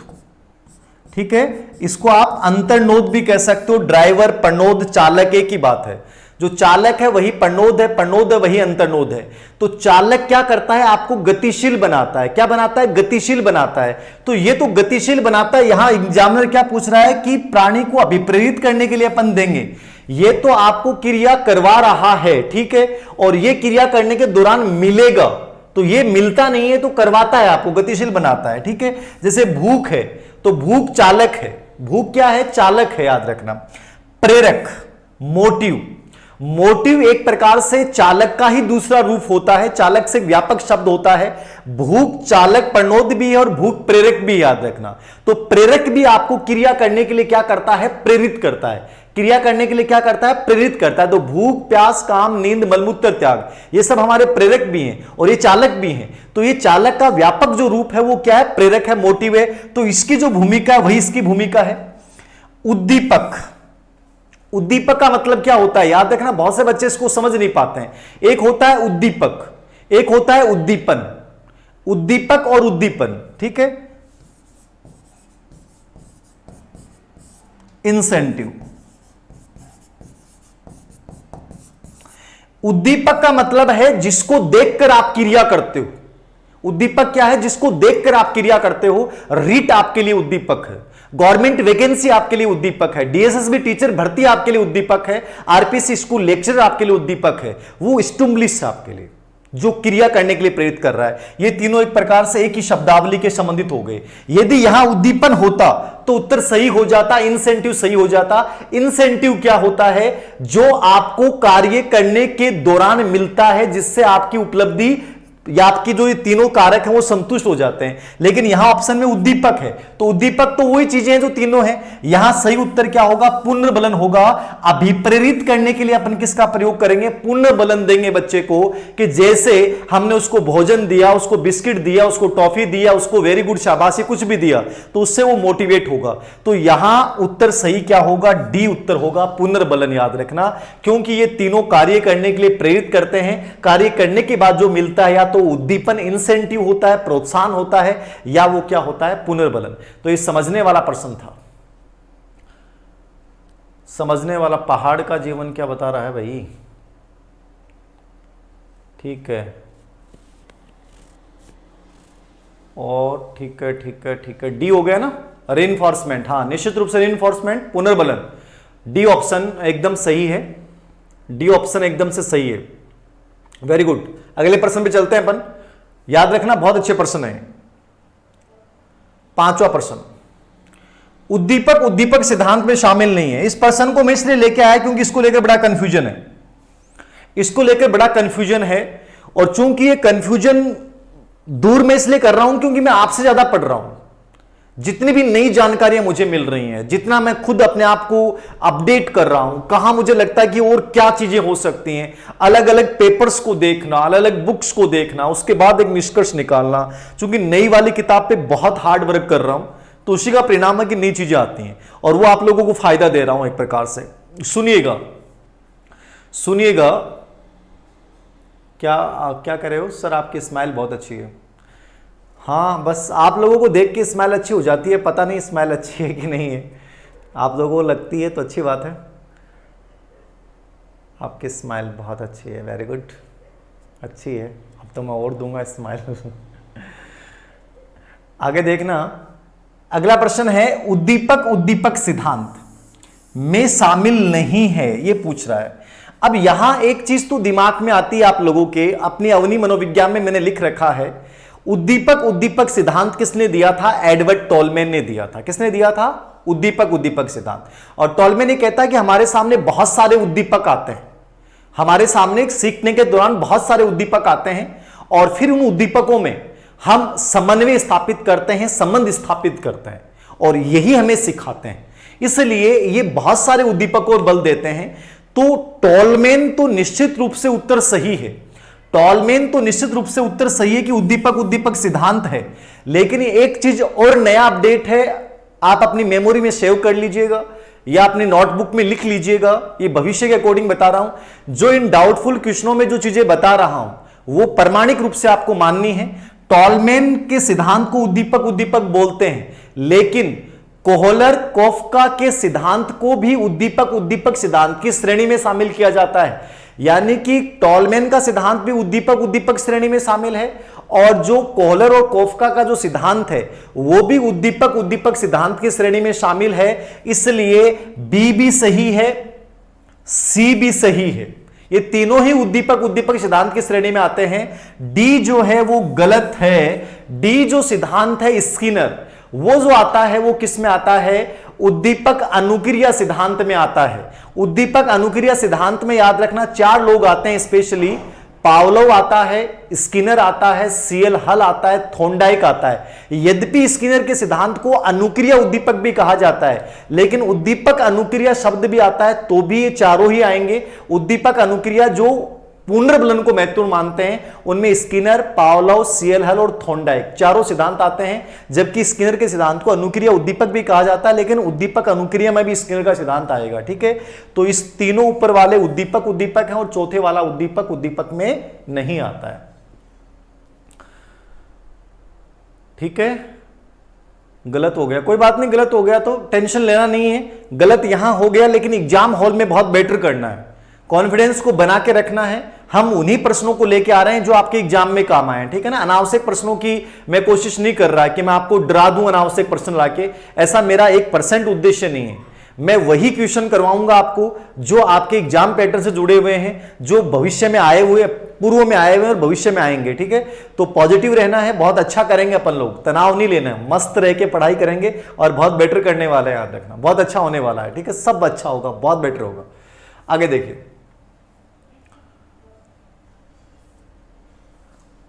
ठीक है। इसको आप अंतर्नोद भी कह सकते हो। ड्राइवर, प्रणोद, चालक एक ही बात है। जो चालक है वही प्रणोद है, प्रणोद है वही अंतर्नोद है। तो चालक क्या करता है, आपको गतिशील बनाता है। क्या बनाता है, गतिशील बनाता है। तो ये तो गतिशील बनाता है। यहां एग्जामिनर क्या पूछ रहा है कि प्राणी को अभिप्रेरित करने के लिए अपन देंगे, ये तो आपको क्रिया करवा रहा है, ठीक है, और ये क्रिया करने के दौरान मिलेगा, तो ये मिलता नहीं है तो करवाता है, आपको गतिशील बनाता है, ठीक है। जैसे भूख है तो भूख चालक है, भूख क्या है, चालक है, याद रखना। प्रेरक, मोटिव, मोटिव एक प्रकार से चालक का ही दूसरा रूप होता है, चालक से व्यापक शब्द होता है। भूख चालक प्रणोद भी है और भूख प्रेरक भी, याद रखना। तो प्रेरक भी आपको क्रिया करने के लिए क्या करता है, प्रेरित करता है। क्रिया करने के लिए क्या करता है, प्रेरित करता है। तो भूख, प्यास, काम, नींद, मलमूत्र, त्याग, ये सब हमारे प्रेरक भी हैं और ये चालक भी हैं। तो ये चालक का व्यापक जो रूप है वो क्या है, प्रेरक है, मोटिव है। तो इसकी जो भूमिका है वही इसकी भूमिका है। उद्दीपक, उद्दीपक का मतलब क्या होता है, याद रखना, बहुत से बच्चे इसको समझ नहीं पाते हैं। एक होता है उद्दीपक, एक होता है उद्दीपन। उद्दीपक और उद्दीपन, ठीक है। इंसेंटिव, उद्दीपक का मतलब है जिसको देखकर आप क्रिया करते हो। उद्दीपक क्या है, जिसको देखकर आप क्रिया करते हो। रीट आपके लिए उद्दीपक है, गवर्नमेंट वैकेंसी आपके लिए उद्दीपक है, डीएसएसबी टीचर भर्ती आपके लिए उद्दीपक है, आरपीसी स्कूल लेक्चरर आपके लिए उद्दीपक है। वो स्टिमुलस आपके लिए जो क्रिया करने के लिए प्रेरित कर रहा है। ये तीनों एक प्रकार से एक ही शब्दावली के संबंधित हो गए। यदि यहां उद्दीपन होता तो उत्तर सही हो जाता, इंसेंटिव सही हो जाता। इंसेंटिव क्या होता है, जो आपको कार्य करने के दौरान मिलता है, जिससे आपकी उपलब्धि या आपकी जो ये तीनों कारक हैं वो संतुष्ट हो जाते हैं। लेकिन यहां ऑप्शन में उद्दीपक है, तो उद्दीपक तो वही चीजें हैं जो तीनों हैं। यहां सही उत्तर क्या होगा, पुनर्बलन होगा। अभिप्रेरित करने के लिए अपन किसका प्रयोग करेंगे, पुनर्बलन देंगे बच्चे को, कि जैसे हमने उसको भोजन दिया, उसको बिस्किट दिया, उसको टॉफी दिया, उसको वेरी गुड शाबाशी कुछ भी दिया, तो उससे वो मोटिवेट होगा। तो यहां उत्तर सही क्या होगा, डी उत्तर होगा, पुनर्बलन, याद रखना। क्योंकि ये तीनों कार्य करने के लिए प्रेरित करते हैं। कार्य करने के बाद जो मिलता है या तो उद्दीपन, इंसेंटिव होता है, प्रोत्साहन होता है, या वो क्या होता है, पुनर्बलन। तो ये समझने वाला प्रश्न था। समझने वाला। पहाड़ का जीवन क्या बता रहा है भाई, ठीक है, और ठीक है, ठीक है, ठीक है, डी हो गया ना, रेनफोर्समेंट। हाँ, निश्चित रूप से रेनफोर्समेंट, पुनर्बलन, डी ऑप्शन एकदम सही है। डी ऑप्शन एकदम से सही है, वेरी गुड। अगले प्रश्न पे चलते हैं अपन। याद रखना, बहुत अच्छे प्रश्न है। पांचवा प्रश्न, उद्दीपक उद्दीपक सिद्धांत में शामिल नहीं है। इस प्रश्न को मैं इसलिए लेके आया क्योंकि इसको लेकर बड़ा कंफ्यूजन है, इसको लेकर बड़ा कंफ्यूजन है। और चूंकि ये कंफ्यूजन दूर मैं इसलिए कर रहा हूं क्योंकि मैं आपसे ज्यादा पढ़ रहा हूं। जितनी भी नई जानकारियां मुझे मिल रही हैं, जितना मैं खुद अपने आप को अपडेट कर रहा हूं, कहां मुझे लगता है कि और क्या चीजें हो सकती हैं, अलग अलग पेपर्स को देखना, अलग अलग बुक्स को देखना, उसके बाद एक निष्कर्ष निकालना। चूंकि नई वाली किताब पे बहुत हार्ड वर्क कर रहा हूं, तो उसी का परिणाम है कि नई चीजें आती हैं और वो आप लोगों को फायदा दे रहा हूं एक प्रकार से। सुनिएगा, सुनिएगा। क्या कर रहे हो सर, आपकी स्माइल बहुत अच्छी है। हाँ, बस आप लोगों को देख के स्माइल अच्छी हो जाती है, पता नहीं स्माइल अच्छी है कि नहीं है। आप लोगों को लगती है तो अच्छी बात है। आपकी स्माइल बहुत अच्छी है, वेरी गुड, अच्छी है। अब तो मैं और दूंगा स्माइल। आगे देखना, अगला प्रश्न है, उद्दीपक उद्दीपक सिद्धांत में शामिल नहीं है, ये पूछ रहा है। अब यहां एक चीज तो दिमाग में आती है आप लोगों के, अपनी अवनी मनोविज्ञान में मैंने लिख रखा है, उद्दीपक उद्दीपक सिद्धांत किसने दिया था, एडवर्ड टॉलमैन ने दिया था। किसने दिया था, उद्दीपक उद्दीपक सिद्धांत। और टॉलमैन ने कहता है कि हमारे सामने बहुत सारे उद्दीपक आते हैं, हमारे सामने सीखने के दौरान बहुत सारे उद्दीपक आते हैं, और फिर उन उद्दीपकों में हम समन्वय स्थापित करते हैं, संबंध स्थापित करते हैं, और यही हमें सिखाते हैं। इसलिए ये बहुत सारे उद्दीपकों पर बल देते हैं। तो टॉलमैन तो निश्चित रूप से उत्तर सही है, टॉलमैन तो निश्चित रूप से उत्तर सही है कि उद्दीपक उद्दीपक सिद्धांत है। लेकिन एक चीज और नया अपडेट है, आप अपनी मेमोरी में सेव कर लीजिएगा या अपनी नोटबुक में लिख लीजिएगा, ये भविष्य के अकॉर्डिंग बता रहा हूं। जो इन डाउटफुल क्वेश्चनों में जो चीजें बता रहा हूं वो प्रमाणिक रूप से आपको माननी है। टॉलमैन के सिद्धांत को उद्दीपक उद्दीपक बोलते हैं, लेकिन कोहलर कोफ्का के सिद्धांत को भी उद्दीपक उद्दीपक सिद्धांत की श्रेणी में शामिल किया जाता है, यानी कि टॉलमैन का सिद्धांत भी उद्दीपक उद्दीपक श्रेणी में शामिल है, और जो कोहलर और कोफ्का का जो सिद्धांत है वो भी उद्दीपक उद्दीपक सिद्धांत की श्रेणी में शामिल है। इसलिए बी भी सही है, सी भी सही है, ये तीनों ही उद्दीपक उद्दीपक सिद्धांत की श्रेणी में आते हैं। डी जो है वो गलत है। डी जो सिद्धांत है स्किनर, वो जो आता है वो किस में आता है? उद्दीपक अनुक्रिया सिद्धांत में आता है। उद्दीपक अनुक्रिया सिद्धांत में याद रखना 4 लोग आते हैं स्पेशली, पावलोव आता है, स्किनर आता है, सीएल हल आता है, थॉर्नडाइक आता है। यद्यपि स्किनर के सिद्धांत को अनुक्रिया उद्दीपक भी कहा जाता है, लेकिन उद्दीपक अनुक्रिया शब्द भी आता है तो भी ये चारों ही आएंगे। उद्दीपक अनुक्रिया जो पुनर्बलन को महत्वपूर्ण मानते हैं उनमें स्किनर, पावलोव, सीएल हल और थॉर्नडाइक चारों सिद्धांत आते हैं, जबकि स्किनर के सिद्धांत को अनुक्रिया उद्दीपक भी कहा जाता है, लेकिन उद्दीपक अनुक्रिया में भी स्किनर का सिद्धांत आएगा। ठीक है, तो इस तीनों ऊपर वाले उद्दीपक उद्दीपक हैं और चौथे वाला उद्दीपक उद्दीपक में नहीं आता है। ठीक है, गलत हो गया, कोई बात नहीं, गलत हो गया तो टेंशन लेना नहीं है, गलत यहां हो गया, लेकिन एग्जाम हॉल में बहुत बेटर करना है, कॉन्फिडेंस को बना के रखना है। हम उन्हीं प्रश्नों को लेके आ रहे हैं जो आपके एग्जाम में काम आए हैं। ठीक है ना, अनावश्यक प्रश्नों की मैं कोशिश नहीं कर रहा कि मैं आपको डरा दूं अनावश्यक प्रश्न लाके, ऐसा मेरा 1% उद्देश्य नहीं है। मैं वही क्वेश्चन करवाऊंगा आपको जो आपके एग्जाम पैटर्न से जुड़े हुए हैं, जो भविष्य में आए हुए, पूर्व में आए हुए और भविष्य में आएंगे। ठीक है, तो पॉजिटिव रहना है, बहुत अच्छा करेंगे अपन लोग, तनाव नहीं लेना है, मस्त रह के पढ़ाई करेंगे और बहुत बेटर करने वाले हैं, याद रखना, बहुत अच्छा होने वाला है। ठीक है, सब अच्छा होगा, बहुत बेटर होगा। आगे देखिए,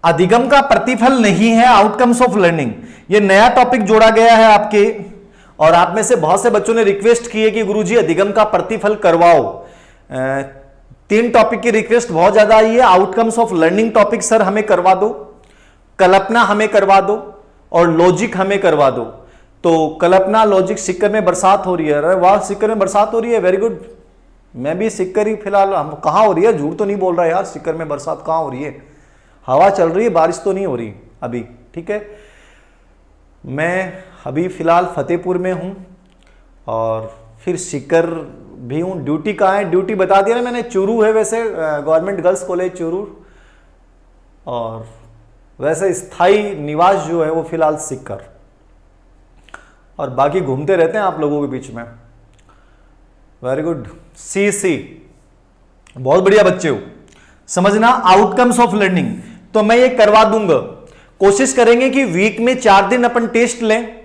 अधिगम का प्रतिफल नहीं है आउटकम्स ऑफ लर्निंग, ये नया टॉपिक जोड़ा गया है आपके, और आप में से बहुत से बच्चों ने रिक्वेस्ट की है कि गुरुजी अधिगम का प्रतिफल करवाओ। 3 टॉपिक की रिक्वेस्ट बहुत ज्यादा आई है। Outcomes of learning topic sir हमें करवा दो, कल्पना हमें करवा दो, और लॉजिक हमें करवा दो। तो कल्पना, लॉजिक, सिक्कर में बरसात हो रही है। अरे वाह, सिक्कर में बरसात हो रही है, वेरी गुड। मैं भी सिक्कर ही फिलहाल, हम कहां हो रही है, झूठ तो नहीं बोल रहा यार, सिक्कर में बरसात कहां हो रही है, हवा चल रही है, बारिश तो नहीं हो रही अभी। ठीक है, मैं अभी फिलहाल फतेहपुर में हूं और फिर सिक्कर भी हूं। ड्यूटी कहाँ है, ड्यूटी बता दिया ना मैंने, चूरू है वैसे, गवर्नमेंट गर्ल्स कॉलेज चूरू, और वैसे स्थायी निवास जो है वो फिलहाल सिक्कर, और बाकी घूमते रहते हैं आप लोगों के बीच में। वेरी गुड, सी बहुत बढ़िया बच्चे हो। समझना आउटकम्स ऑफ लर्निंग, तो मैं ये करवा दूंगा। कोशिश करेंगे कि वीक में 4 दिन अपन टेस्ट लें,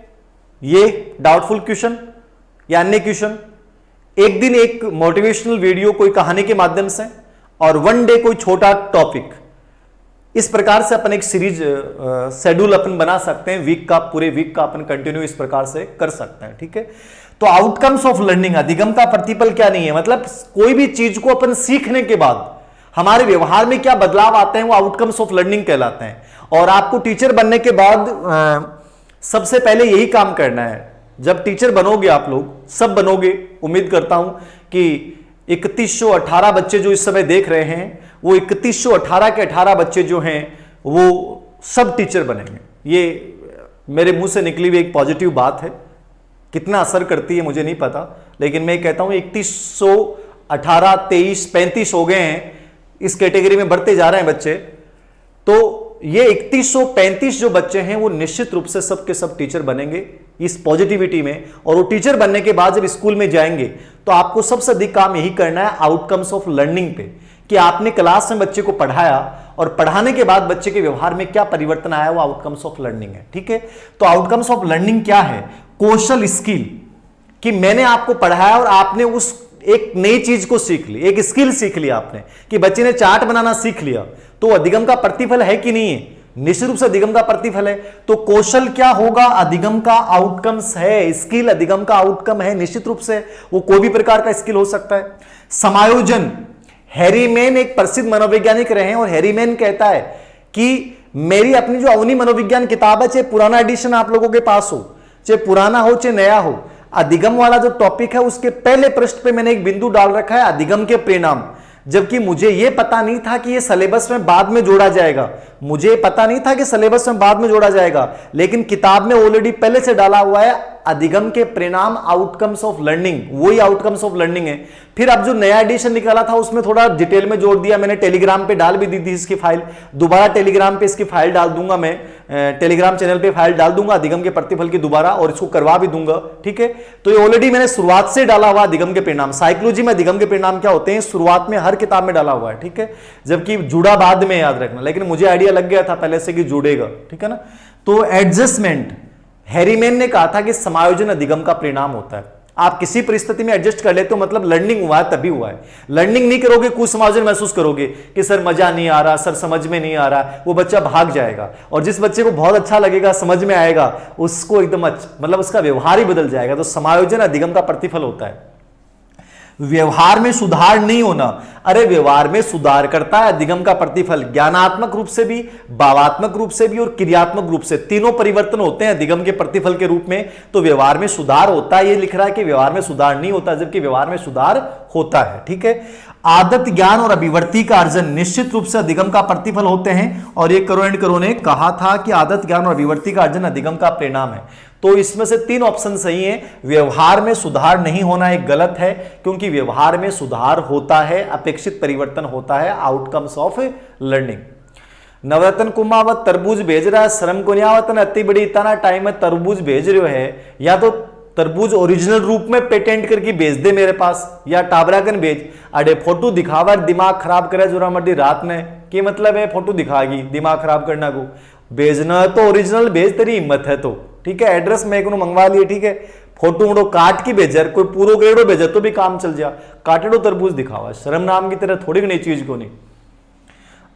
ये डाउटफुल क्वेश्चन या अन्य क्वेश्चन, एक दिन एक मोटिवेशनल वीडियो कोई कहानी के माध्यम से, और 1 डे कोई छोटा टॉपिक। इस प्रकार से अपन एक सीरीज शेड्यूल अपन बना सकते हैं, वीक का, पूरे वीक का अपन कंटिन्यू इस प्रकार से कर सकते हैं। ठीक है, तो आउटकम्स ऑफ लर्निंग, अधिगम का प्रतिफल क्या नहीं है, मतलब कोई भी चीज को अपन सीखने के बाद हमारे व्यवहार में क्या बदलाव आते हैं वो आउटकम्स ऑफ लर्निंग कहलाते हैं। और आपको टीचर बनने के बाद सबसे पहले यही काम करना है। जब टीचर बनोगे, आप लोग सब बनोगे, उम्मीद करता हूं कि 3118 बच्चे जो इस समय देख रहे हैं, वो 3118 के 18 बच्चे जो हैं वो सब टीचर बनेंगे। ये मेरे मुंह से निकली हुई एक पॉजिटिव बात है, कितना असर करती है मुझे नहीं पता, लेकिन मैं कहता हूं 3118, 23, 35 हो गए हैं, इस कैटेगरी में बढ़ते जा रहे हैं बच्चे। तो ये 3135 जो बच्चे हैं वो निश्चित रूप से सब के सब टीचर बनेंगे इस पॉजिटिविटी में। और वो टीचर बनने के बाद जब स्कूल में जाएंगे तो आपको सबसे अधिक काम यही करना है आउटकम्स ऑफ लर्निंग पे, कि आपने क्लास में बच्चे को पढ़ाया और पढ़ाने के बाद बच्चे के व्यवहार में क्या परिवर्तन आया, वो आउटकम्स ऑफ लर्निंग है। ठीक है, तो आउटकम्स ऑफ लर्निंग क्या है? कौशल, स्किल, कि मैंने आपको पढ़ाया और आपने उस एक नई चीज को सीख ली, एक स्किल सीख लिया आपने, कि बच्चे ने चार्ट बनाना सीख लिया, तो अधिगम का प्रतिफल है कि नहीं है? निश्चित रूप से अधिगम का प्रतिफल है। तो कौशल क्या होगा? अधिगम का आउटकम्स है। स्किल अधिगम का आउटकम है, निश्चित रूप से वो कोई भी प्रकार का स्किल हो सकता है। समायोजन, हैरीमैन एक प्रसिद्ध मनोवैज्ञानिक रहे हैं और हैरीमैन कहता है कि मेरी अपनी जो अवनी मनोविज्ञान किताब है, चाहे पुराना एडिशन आप लोगों के पास हो, चाहे पुराना हो चाहे नया हो, अधिगम वाला जो टॉपिक है उसके पहले पृष्ठ पे मैंने एक बिंदु डाल रखा है, अधिगम के परिणाम। जबकि मुझे यह पता नहीं था कि यह सिलेबस में बाद में जोड़ा जाएगा, मुझे पता नहीं था कि सिलेबस में बाद में जोड़ा जाएगा, लेकिन किताब में ऑलरेडी पहले से डाला हुआ है अधिगम के परिणाम आउटकम्स ऑफ लर्निंग, वही आउटकम्स ऑफ लर्निंग है। फिर अब जो नया एडिशन निकाला था उसमें थोड़ा डिटेल में जोड़ दिया मैंने, टेलीग्राम पे डाल भी दी थी इसकी फाइल, दोबारा टेलीग्राम पे इसकी फाइल डाल दूंगा मैं, टेलीग्राम चैनल पे फाइल डाल दूंगा अधिगम के प्रतिफल की दोबारा, और इसको करवा भी दूंगा, ठीक है। तो ये ऑलरेडी मैंने शुरुआत से डाला हुआ अधिगम के परिणाम, साइकोलॉजी में अधिगम के परिणाम क्या होते हैं शुरुआत में हर किताब में डाला हुआ है, ठीक है, जबकि जुड़ा बाद में, याद रखना, लेकिन मुझे आइडिया लग गया था पहले से कि जुड़ेगा, ठीक है ना। तो एडजस्टमेंट, हैरीमैन ने कहा था कि समायोजन अधिगम का परिणाम होता है। आप किसी परिस्थिति में एडजस्ट कर लेते हो मतलब लर्निंग हुआ है, तभी हुआ है। लर्निंग नहीं करोगे, कुछ समायोजन महसूस करोगे कि सर मजा नहीं आ रहा, सर समझ में नहीं आ रहा, वो बच्चा भाग जाएगा। और जिस बच्चे को बहुत अच्छा लगेगा, समझ में आएगा, उसको एकदम मतलब उसका व्यवहार ही बदल जाएगा। तो समायोजन अधिगम का प्रतिफल होता है। व्यवहार में सुधार नहीं होना, अरे व्यवहार में सुधार करता है अधिगम का प्रतिफल, ज्ञानात्मक रूप से भी, भावात्मक रूप से भी और क्रियात्मक रूप से, तीनों परिवर्तन होते हैं अधिगम के प्रतिफल के रूप में। तो व्यवहार में सुधार होता है, ये लिख रहा है कि व्यवहार में सुधार नहीं होता, जबकि व्यवहार में सुधार होता है, ठीक है। आदत ज्ञान और अभिवृत्ति का अर्जन निश्चित रूप से अधिगम का प्रतिफल होते हैं, और ये करो एंड करो ने कहा था कि आदत ज्ञान और अभिवृत्ति का अर्जन अधिगम का परिणाम है। तो इसमें से 3 ऑप्शन सही है। व्यवहार में सुधार नहीं होना एक गलत है, क्योंकि व्यवहार में सुधार होता है, अपेक्षित परिवर्तन होता है, आउटकम्स ऑफ लर्निंग। नवरत्न कुमावत तरबूज भेज रहा है, शर्म को नहीं आवत, अति बड़ी इतना टाइम है तरबूज भेज रहे है, या तो तरबूज ओरिजिनल रूप में पेटेंट करके भेज दे मेरे पास, या टाबराकन भेज, अरे फोटो दिखावा दिमाग खराब करे जोरा मर्दी रात में, की मतलब है फोटो दिखागी दिमाग खराब करना को, भेजना तो ओरिजिनल भेज, तेरी हिम्मत है तो, ठीक है। एड्रेस मैं को मंगवा लिए, ठीक है, फोटो उड़ो काट के भेजा, कोई पूरो ग्रेडो भेजा तो भी काम चल जा, काटेडो तरबूज दिखावा, शर्म नाम की तरह थोड़ी नई चीज को नहीं।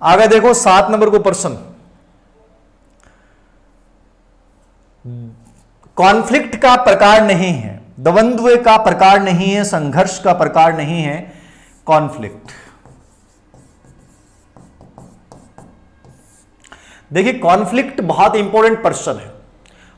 आगे देखो 7 नंबर को प्रश्न, कॉन्फ्लिक्ट का प्रकार नहीं है, द्वंद्व का प्रकार नहीं है, संघर्ष का प्रकार नहीं है कॉन्फ्लिक्ट। देखिए कॉन्फ्लिक्ट बहुत इंपॉर्टेंट प्रश्न है,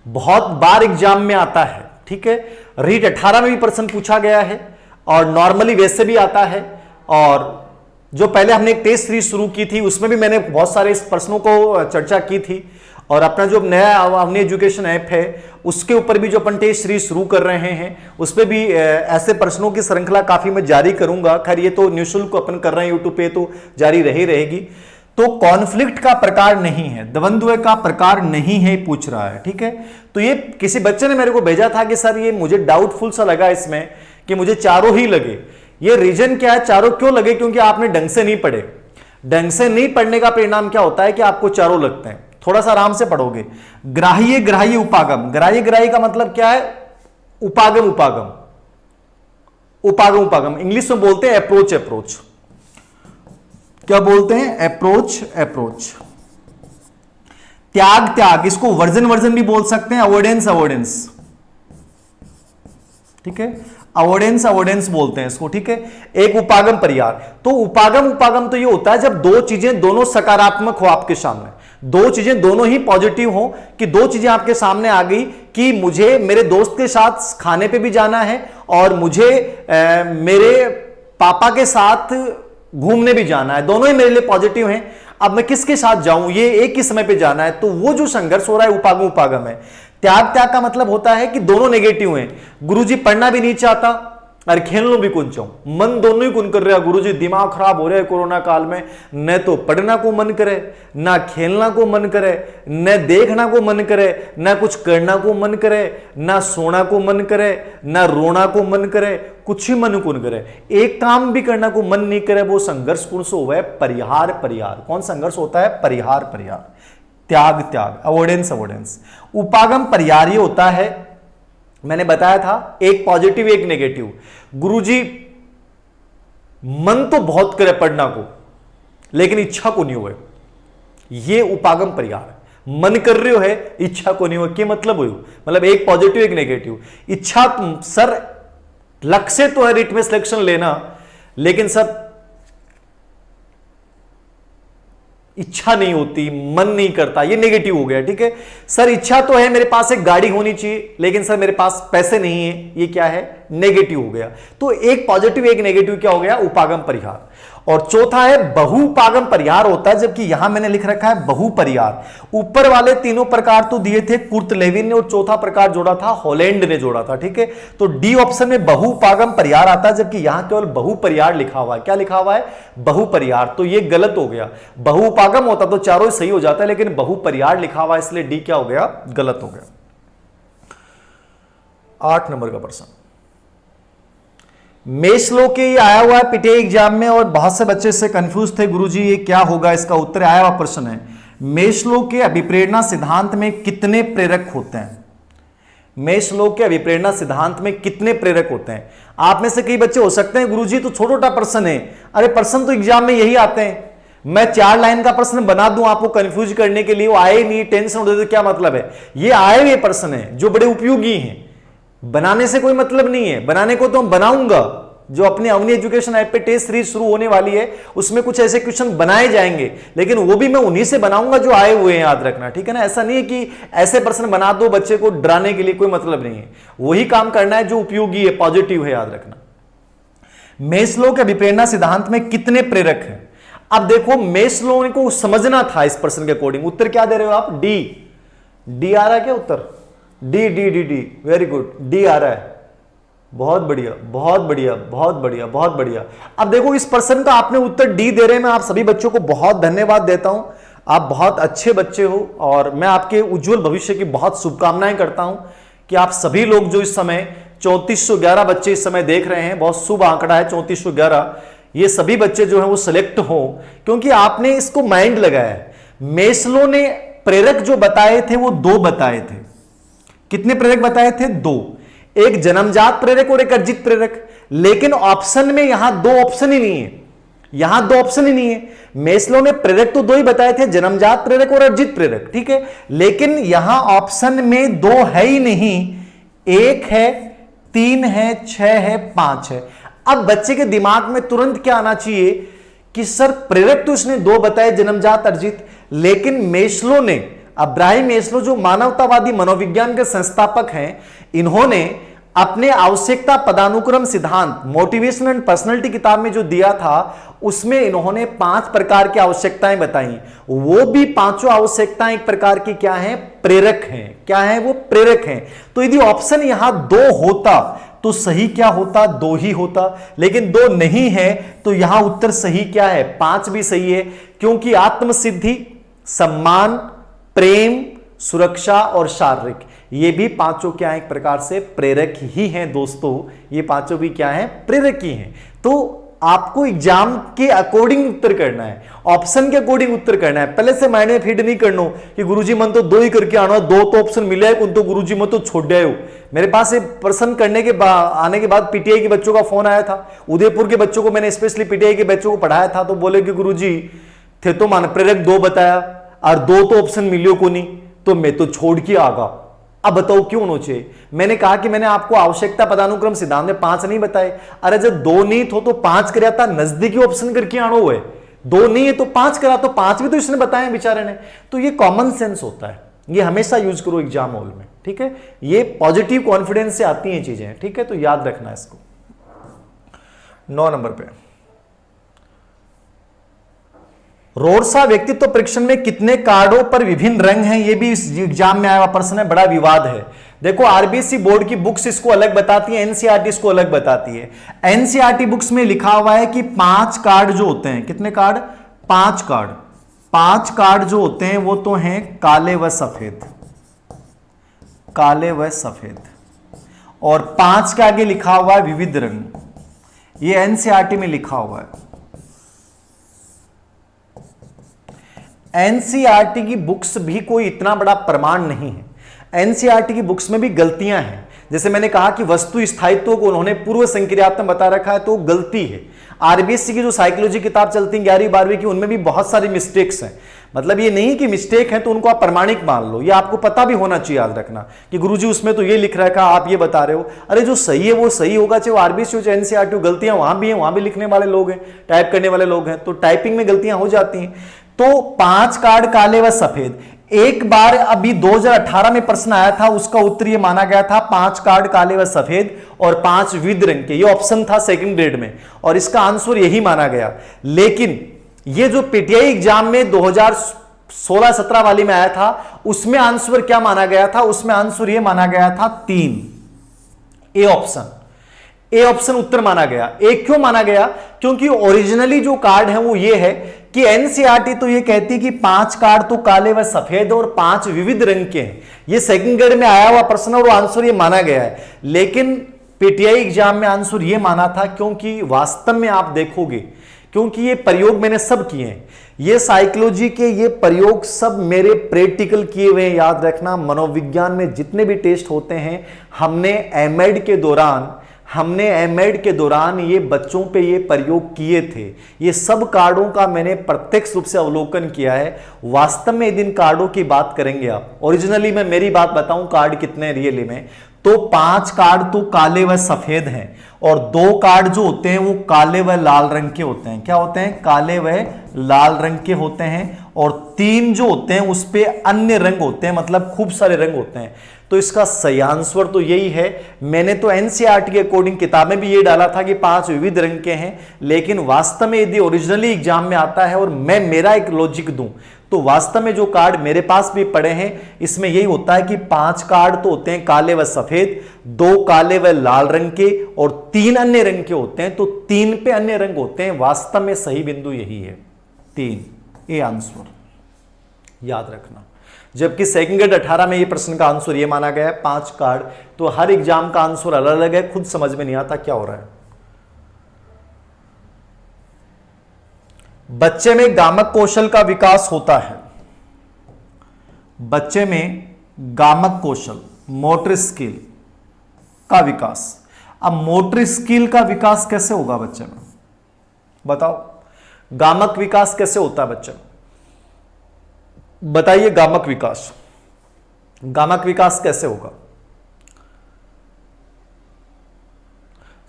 बहुत बार एग्जाम में आता है, ठीक है। रीट 18 में भी प्रश्न पूछा गया है, और नॉर्मली वैसे भी आता है, और जो पहले हमने एक टेस्ट सीरीज शुरू की थी उसमें भी मैंने बहुत सारे इस प्रश्नों को चर्चा की थी, और अपना जो नया अवनी एजुकेशन ऐप है उसके ऊपर भी जो अपन टेस्ट सीरीज शुरू कर रहे हैं उस पर भी ऐसे प्रश्नों की श्रृंखला काफी मैं जारी करूंगा। खैर ये तो निःशुल्क अपन कर रहे हैं यूट्यूब पे, तो जारी रही रहेगी। तो कॉन्फ्लिक्ट का प्रकार नहीं है, द्वंद्व का प्रकार नहीं है पूछ रहा है, ठीक है। तो ये किसी बच्चे ने मेरे को भेजा था कि सर ये मुझे डाउटफुल सा लगा इसमें, कि मुझे चारों ही लगे। ये रीजन क्या है, चारों क्यों लगे, क्योंकि आपने ढंग से नहीं पढ़े। ढंग से नहीं पढ़ने का परिणाम क्या होता है कि आपको चारों लगते हैं। थोड़ा सा आराम से पढ़ोगे। ग्राह्य ग्राह्य उपागम, ग्राह्य ग्राह्य का मतलब क्या है, उपागम उपागम, उपागम उपागम, इंग्लिश में बोलते हैं अप्रोच अप्रोच। क्या बोलते हैं, अप्रोच अप्रोच। त्याग त्याग, इसको वर्जन वर्जन भी बोल सकते हैं, अवॉइडेंस अवॉइडेंस, ठीक है, अवॉइडेंस अवॉइडेंस बोलते हैं इसको, ठीक है। एक उपागम परिहार, तो उपागम उपागम तो ये होता है जब दो चीजें दोनों सकारात्मक हो आपके सामने, दो चीजें दोनों ही पॉजिटिव हो, कि दो चीजें आपके सामने आ गई कि मुझे मेरे दोस्त के साथ खाने पे भी जाना है और मुझे मेरे पापा के साथ घूमने भी जाना है, दोनों ही मेरे लिए पॉजिटिव हैं। अब मैं किसके साथ जाऊं, ये एक ही समय पे जाना है, तो वो जो संघर्ष हो रहा है उपागम उपागम है। त्याग त्याग का मतलब होता है कि दोनों नेगेटिव हैं, गुरुजी पढ़ना भी नहीं चाहता और खेलना भी कौन चाहूं, मन दोनों ही कौन कर रहा है, गुरुजी दिमाग खराब हो रहा है कोरोना काल में, न तो पढ़ना को मन करे, ना खेलना को मन करे, न देखना को मन करे, ना कुछ करना को मन करे, ना सोना को मन करे, ना रोना को मन करे, कुछ ही मन कौन करे, एक काम भी करना को मन नहीं करे। वो संघर्ष कौन सा हुआ है, परिहार परिहार। कौन संघर्ष होता है, परिहार परिहार। त्याग त्याग, अवॉइडेंस अवॉइडेंस। उपागम परिहार ये होता है, मैंने बताया था, एक पॉजिटिव एक नेगेटिव। गुरुजी मन तो बहुत करे पढ़ना को, लेकिन इच्छा को नहीं हुए, ये उपागम परिहार। मन कर रहे हो है, इच्छा को नहीं हुआ, क्या मतलब हुई, मतलब एक पॉजिटिव एक नेगेटिव। इच्छा सर लक्ष्य तो है रिट में सिलेक्शन लेना, लेकिन सर इच्छा नहीं होती, मन नहीं करता, ये नेगेटिव हो गया, ठीक है। सर इच्छा तो है, मेरे पास एक गाड़ी होनी चाहिए, लेकिन सर मेरे पास पैसे नहीं है, ये क्या है, नेगेटिव हो गया। तो एक पॉजिटिव एक नेगेटिव क्या हो गया, उपागम परिहार। और चौथा है बहुपागम परिहार होता है, जबकि यहां मैंने लिख रखा है बहुपरिहार। ऊपर वाले तीनों प्रकार तो दिए थे कुर्ट लेविन ने और चौथा प्रकार जोड़ा था हॉलैंड ने जोड़ा था। ठीक है, तो डी ऑप्शन में बहुपागम परिहार आता है, जबकि यहां केवल बहुपरिहार लिखा हुआ है। क्या लिखा हुआ है? बहुपरिहार। तो ये गलत हो गया। बहुपागम होता तो चारों ही सही हो जाता है, लेकिन बहुपरिहार लिखा हुआ है, इसलिए डी क्या हो गया? गलत हो गया। 8 नंबर का प्रश्न, मेस्लो के ये आया हुआ है पीटीआई एग्जाम में और बहुत से बच्चे से कंफ्यूज थे, गुरुजी ये क्या होगा? इसका उत्तर आया हुआ प्रश्न है, मेस्लो के अभिप्रेरणा सिद्धांत में कितने प्रेरक होते हैं? मेस्लो के अभिप्रेरणा सिद्धांत में कितने प्रेरक होते हैं? आप में से कई बच्चे हो सकते हैं गुरुजी तो छोटा प्रश्न है। अरे प्रश्न तो एग्जाम में यही आते हैं, मैं 4 लाइन का प्रश्न बना दूं आपको कंफ्यूज करने के लिए, वो आए नहीं, टेंशन होते तो क्या मतलब है? ये आए हुए प्रश्न है जो बड़े उपयोगी हैं, बनाने से कोई मतलब नहीं है। बनाने को तो हम बनाऊंगा, जो अपने अवनी एजुकेशन ऐप पे टेस्ट सीरीज शुरू होने वाली है उसमें कुछ ऐसे क्वेश्चन बनाए जाएंगे, लेकिन वो भी मैं उन्हीं से बनाऊंगा जो आए हुए हैं, याद रखना। ठीक है ना, ऐसा नहीं है कि ऐसे प्रश्न बना दो बच्चे को डराने के लिए, कोई मतलब नहीं है। वही काम करना है जो उपयोगी है, पॉजिटिव है, याद रखना। मेस्लो के अभिप्रेरणा सिद्धांत में कितने प्रेरक हैं? अब देखो मेस्लो को समझना था इस प्रश्न के अकॉर्डिंग। उत्तर क्या दे रहे हो आप? डी। डी आ रहा है क्या उत्तर? D D D D, very good, D आ रहा है। बहुत बढ़िया, बहुत बढ़िया, बहुत बढ़िया, बहुत बढ़िया। अब देखो इस प्रश्न का आपने उत्तर डी दे रहे हैं, मैं आप सभी बच्चों को बहुत धन्यवाद देता हूं। आप बहुत अच्छे बच्चे हो और मैं आपके उज्जवल भविष्य की बहुत शुभकामनाएं करता हूं कि आप सभी लोग जो इस समय 3411 बच्चे इस समय देख रहे हैं, बहुत शुभ आंकड़ा है 3411, ये सभी बच्चे जो है वो सिलेक्ट हो, क्योंकि आपने इसको माइंड लगाया है। मेस्लो ने प्रेरक जो बताए थे वो 2 बताए थे। कितने प्रेरक बताए थे? 2। एक जन्मजात प्रेरक और एक अर्जित प्रेरक। लेकिन ऑप्शन में यहां 2 ऑप्शन ही नहीं है, यहां 2 ऑप्शन ही नहीं है। मेस्लो ने प्रेरक तो 2 ही बताए थे, जन्मजात प्रेरक और अर्जित प्रेरक। ठीक है, लेकिन यहां ऑप्शन में 2 है ही नहीं, 1 है, 3 है, 6 है, 5 है। अब बच्चे के दिमाग में तुरंत क्या आना चाहिए कि सर प्रेरक तो इसने 2 बताए, जन्मजात अर्जित, लेकिन मेस्लो ने, अब्राहिम मेस्लो जो मानवतावादी मनोविज्ञान के संस्थापक हैं, इन्होंने अपने आवश्यकता पदानुक्रम सिद्धांत मोटिवेशन एंड पर्सनालिटी किताब में जो दिया था उसमें इन्होंने 5 प्रकार की आवश्यकताएं बताई। वो भी 5 आवश्यकताएं एक प्रकार की क्या हैं? प्रेरक हैं। क्या है वो? प्रेरक हैं। तो यदि ऑप्शन यहां 2 होता तो सही क्या होता? 2 ही होता, लेकिन 2 नहीं है तो यहां उत्तर सही क्या है? 5 भी सही है, क्योंकि आत्मसिद्धि, सम्मान, प्रेम, सुरक्षा और शारीरिक, ये भी 5 क्या है? एक प्रकार से प्रेरक ही हैं दोस्तों। ये 5 भी क्या है? प्रेरक ही हैं। तो आपको एग्जाम के अकॉर्डिंग उत्तर करना है, ऑप्शन के अकॉर्डिंग उत्तर करना है। पहले से माइंड में फीड नहीं करना कि गुरुजी मन तो 2 ही करके आना, 2 तो ऑप्शन मिले है, तो गुरुजी मन तो छोड़ गए हो। मेरे पास ये प्रश्न करने के आने के बाद पीटीआई के बच्चों का फोन आया था, उदयपुर के बच्चों को मैंने स्पेशली पीटीआई के बच्चों को पढ़ाया था, तो बोले कि गुरुजी थे तो मान प्रेरक 2 बताया और 2 तो ऑप्शन मिलियो को नहीं, तो मैं तो छोड़ के आ गया। अब बताओ क्यों होना चाहिए? मैंने कहा कि मैंने आपको आवश्यकता पदानुक्रम सिद्धांत में 5 नहीं बताए। अरे जब 2 नहीं तो 5 कराया था, नजदीकी ऑप्शन करके आनो है। 2 नहीं है तो 5 करा, तो 5 भी तो इसने बताए बेचारे ने। तो ये कॉमन सेंस होता है, ये हमेशा यूज करो एग्जाम हॉल में। ठीक है, ये पॉजिटिव कॉन्फिडेंस से आती हैं चीजें। ठीक है, तो याद रखना इसको। 9 नंबर पे, रोरसा व्यक्तित्व परीक्षण में कितने कार्डों पर विभिन्न रंग हैं? ये भी इस एग्जाम में आया हुआ प्रश्न है, बड़ा विवाद है। देखो आरबीसी बोर्ड की बुक्स इसको अलग बताती है, एनसीईआरटी इसको अलग बताती है। एनसीईआरटी बुक्स में लिखा हुआ है कि 5 कार्ड जो होते हैं, कितने कार्ड? 5 कार्ड। 5 कार्ड जो होते हैं वो तो हैं काले व सफेद, काले व सफेद, और 5 के आगे लिखा हुआ है विविध रंग। ये एनसीईआरटी में लिखा हुआ है। एनसीईआरटी की बुक्स भी कोई इतना बड़ा प्रमाण नहीं है, एनसीईआरटी की बुक्स में भी गलतियां हैं। जैसे मैंने कहा कि वस्तु स्थायित्व को उन्होंने पूर्व संक्रियात्मक बता रखा है, तो गलती है। आरबीएससी की जो साइकोलॉजी किताब चलती है 11वीं 12वीं की, उनमें भी बहुत सारी मिस्टेक्स हैं। मतलब ये नहीं कि मिस्टेक है तो उनको आप प्रमाणिक मान लो, ये आपको पता भी होना चाहिए, याद रखना कि गुरुजी उसमें तो ये लिख रखा है, आप ये बता रहे हो। अरे जो सही है वो सही होगा, चाहे वो आरबीएससी हो चाहे एनसीईआरटी हो। गलतियां वहां भी हैं, वहां भी लिखने वाले लोग हैं, टाइप करने वाले लोग हैं, तो टाइपिंग में गलतियां हो जाती हैं। तो 5 कार्ड काले व सफेद। एक बार अभी 2018 में प्रश्न आया था, उसका उत्तर ये माना गया था 5 कार्ड काले व सफेद और 5 विविध रंग के। ये ऑप्शन था सेकंड ग्रेड में और इसका आंसर यही माना गया। लेकिन ये जो पीटीआई एग्जाम में 2016-17 वाली में आया था, उसमें आंसर क्या माना गया था? उसमें आंसर ये माना गया था 3, ए ऑप्शन। ए ऑप्शन उत्तर माना गया। ए क्यों माना गया? क्योंकि ओरिजिनली जो कार्ड है वो ये है कि एनसीईआरटी तो ये कहती है कि 5 कार्ड तो काले व सफेद और 5 विविध रंग के हैं। ये सेकंड ग्रेड में आया हुआ प्रश्न और आंसर ये माना गया है। लेकिन पीटीआई एग्जाम में आंसर ये माना था, क्योंकि वास्तव में आप देखोगे, क्योंकि ये प्रयोग मैंने सब किए हैं, ये साइकोलॉजी के ये प्रयोग सब मेरे प्रैक्टिकल किए हुए हैं। याद रखना, मनोविज्ञान में जितने भी टेस्ट होते हैं, हमने एमएड के दौरान ये बच्चों पे ये प्रयोग किए थे। ये सब कार्डों का मैंने प्रत्यक्ष रूप से अवलोकन किया है। वास्तव में इन कार्डों की बात करेंगे आप, ओरिजिनली मैं मेरी बात बताऊं कार्ड कितने रियली में, तो 5 कार्ड तो काले व सफेद हैं और 2 कार्ड जो होते हैं वो काले व लाल रंग के होते हैं। क्या होते हैं? काले व लाल रंग के होते हैं। और 3 जो होते हैं उस पे अन्य रंग होते हैं, मतलब खूब सारे रंग होते हैं। तो इसका सही आंसर तो यही है। मैंने तो एनसीईआरटी के अकॉर्डिंग किताब में भी ये डाला था कि 5 विविध रंग के हैं, लेकिन वास्तव में यदि ओरिजिनली एग्जाम में आता है और मैं मेरा एक लॉजिक दूं, तो वास्तव में जो कार्ड मेरे पास भी पड़े हैं, इसमें यही होता है कि 5 कार्ड तो होते हैं काले व सफेद, 2 काले व लाल रंग के और 3 अन्य रंग के होते हैं। तो 3 पे अन्य रंग होते हैं। वास्तव में सही बिंदु यही है, 3, ए आंसर। याद रखना, जबकि सेकंड ग्रेड 18 में ये प्रश्न का आंसर ये माना गया है 5 कार्ड। तो हर एग्जाम का आंसर अलग अलग है, खुद समझ में नहीं आता क्या हो रहा है। बच्चे में गामक कौशल का विकास होता है। बच्चे में गामक कौशल, मोटर स्किल का विकास। अब मोटर स्किल का विकास कैसे होगा बच्चे में? बताओ, गामक विकास कैसे होता है बच्चे में? बताइए, गामक विकास कैसे होगा?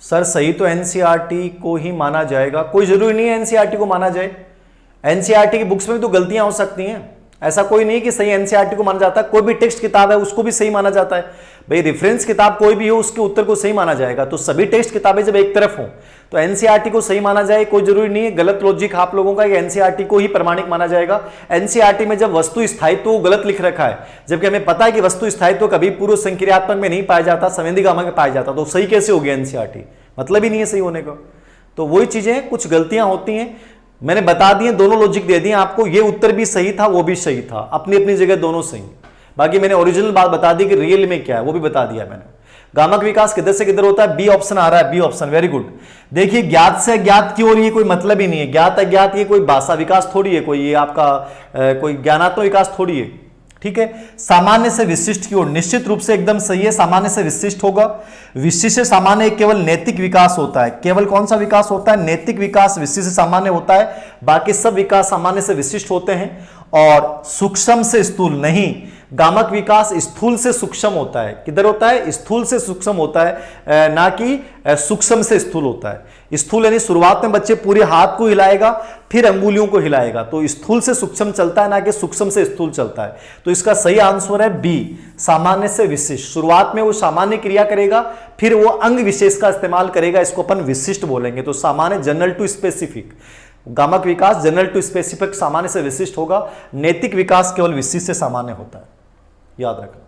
सर सही तो एनसीईआरटी को ही माना जाएगा। कोई जरूरी नहीं है एनसीईआरटी को माना जाए। एनसीईआरटी की बुक्स में भी तो गलतियां हो सकती हैं। ऐसा कोई नहीं कि सही एनसीईआरटी को माना जाता है। कोई भी टेक्स्ट किताब है उसको भी सही माना जाता है। भाई रेफरेंस किताब कोई भी हो, उसके उत्तर को सही माना जाएगा। तो सभी टेक्स्ट किताबें जब एक तरफ हो तो एनसीईआरटी को सही माना जाए, कोई जरूरी नहीं है। गलत लॉजिक आप लोगों का, एनसीईआरटी को ही प्रमाणिक माना जाएगा। एनसीईआरटी में जब वस्तु स्थायित्व गलत लिख रखा है, जबकि हमें पता है कि वस्तु स्थायित्व कभी पूर्व संक्रियात्मक में नहीं पाया जाता, संवेदी गामक में पाया जाता, तो सही कैसे हो गया एनसीईआरटी? मतलब ही नहीं है सही होने का। तो वही चीजें, कुछ गलतियां होती हैं। मैंने बता दिए, दोनों लॉजिक दे दिए आपको। ये उत्तर भी सही था, वो भी सही था, अपनी अपनी जगह दोनों सही। बाकी मैंने ओरिजिनल बात बता दी कि रियल में क्या है, वो भी बता दिया मैंने। गामक विकास किधर से किधर होता है? बी ऑप्शन आ रहा है, बी ऑप्शन, वेरी गुड। देखिए, ज्ञात से अज्ञात की ओर ये कोई मतलब ही नहीं है। ज्ञात अज्ञात ये कोई भाषा विकास थोड़ी है, कोई ये आपका कोई ज्ञानात्मक विकास थोड़ी है। ठीक है, सामान्य से विशिष्ट की ओर, निश्चित रूप से एकदम सही है। सामान्य से विशिष्ट होगा। विशिष्ट से सामान्य केवल नैतिक विकास होता है। केवल कौन सा विकास होता है? नैतिक विकास विशिष्ट से सामान्य होता है। बाकी सब विकास सामान्य से विशिष्ट होते हैं। और सूक्ष्म से स्थूल नहीं, गामक विकास स्थूल से सूक्ष्म होता है। किधर होता है? स्थूल से सूक्ष्म होता है, ना कि सूक्ष्म से स्थूल होता है। स्थूल यानी शुरुआत में बच्चे पूरे हाथ को हिलाएगा, फिर अंगुलियों को हिलाएगा, तो स्थूल से सूक्ष्म चलता है, ना कि सूक्ष्म से स्थूल चलता है। तो इसका सही आंसर है बी, सामान्य से विशिष्ट। शुरुआत में वो सामान्य क्रिया करेगा, फिर वो अंग विशेष का इस्तेमाल करेगा, इसको अपन विशिष्ट बोलेंगे। तो सामान्य, जनरल टू स्पेसिफिक। गामक विकास जनरल टू स्पेसिफिक, सामान्य से विशिष्ट होगा। नैतिक विकास केवल विशिष्ट से सामान्य होता है, याद रखें।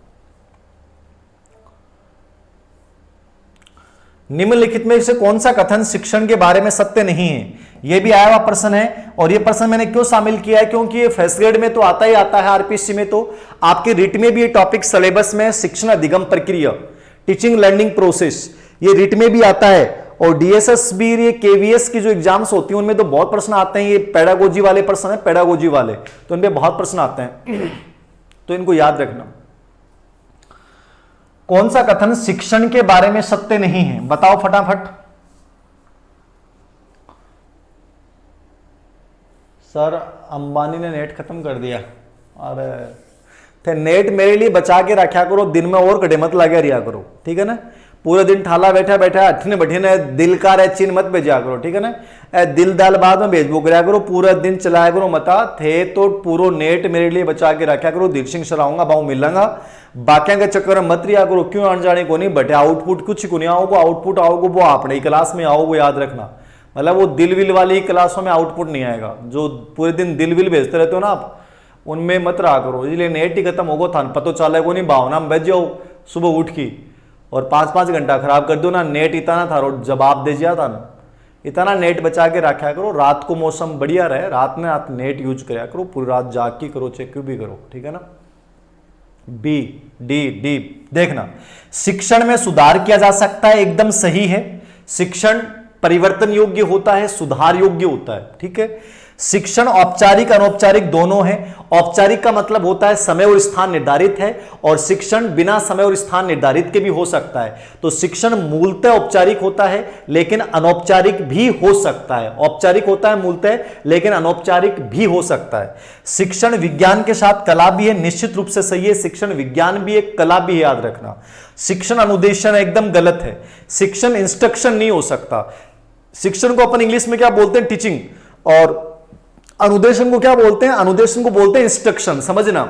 निम्नलिखित में से कौन सा कथन शिक्षण के बारे में सत्य नहीं है? यह भी आया हुआ प्रश्न है, और यह प्रश्न मैंने क्यों शामिल किया है? क्योंकि ये फर्स्ट ग्रेड में तो आता ही आता है, आरपीएससी में तो आपके रिट में भी ये टॉपिक सिलेबस में, शिक्षण अधिगम प्रक्रिया, टीचिंग लर्निंग प्रोसेस, ये रिट में भी आता है। और डीएसएस भी, ये केवीएस की जो एग्जाम्स होती हैं उनमें तो बहुत प्रश्न आते हैं। ये पेडागोजी वाले प्रश्न है, पेडागोजी वाले, तो इनमें बहुत प्रश्न आते हैं, तो इनको याद रखना। कौन सा कथन शिक्षण के बारे में सत्य नहीं है? बताओ फटाफट। सर अंबानी ने नेट खत्म कर दिया। अरे थे नेट मेरे लिए बचा के रखा करो, दिन में और कटे मत लगे रिया करो, ठीक है ना। पूरा दिन ठाला बैठा बैठा अठने बैठे ना दिल का रे चिन्ह मत भेजा करो, ठीक है ना। दिल दाल बाद में भेजबो कराया करो, पूरा दिन चलाया करो मता थे तो पूरो नेट मेरे लिए बचा के रखा करो। दिल सिंह सराऊंगा बाऊ मिलूंगा, बाकिया के चक्कर में मत रिया करो। क्यों आने जाने को नहीं बटे, आउटपुट कुछ को नहीं आओगे, आउटपुट आओगे वो अपने ही क्लास में आओगे, याद रखना। मतलब वो दिल विल वाली क्लासों में आउटपुट नहीं आएगा, जो पूरे दिन दिल विल भेजते रहते हो ना आप, उनमें मत रहा करो। इसलिए नेट ही खत्म होगा, थान पतो चले को नहीं, भावना में बैठ जाओ सुबह उठ की और 5-5 घंटा खराब कर दो ना। नेट इतना था जवाब दे दिया था ना, इतना नेट बचा के रखा करो। रात को मौसम बढ़िया रहे, रात में आप नेट यूज कराया करो, पूरी रात जाग की करो, चेक भी करो, ठीक है ना। बी डी डी देखना, शिक्षण में सुधार किया जा सकता है, एकदम सही है। शिक्षण परिवर्तन योग्य होता है, सुधार योग्य होता है, ठीक है। शिक्षण औपचारिक अनौपचारिक दोनों है। औपचारिक का मतलब होता है समय और स्थान निर्धारित है, और शिक्षण बिना समय और स्थान निर्धारित के भी हो सकता है। तो शिक्षण मूलतः औपचारिक होता है लेकिन अनौपचारिक भी हो सकता है। औपचारिक होता है मूलतः लेकिन अनौपचारिक भी हो सकता है। शिक्षण विज्ञान के साथ कला भी है, निश्चित रूप से सही है। शिक्षण विज्ञान भी एक कला भी है, याद रखना। शिक्षण अनुदेशन एकदम गलत है। शिक्षण इंस्ट्रक्शन नहीं हो सकता। शिक्षण को अपन इंग्लिश में क्या बोलते हैं, टीचिंग, और अनुदेशन को क्या बोलते हैं, अनुदेशन को बोलते हैं इंस्ट्रक्शन। समझना,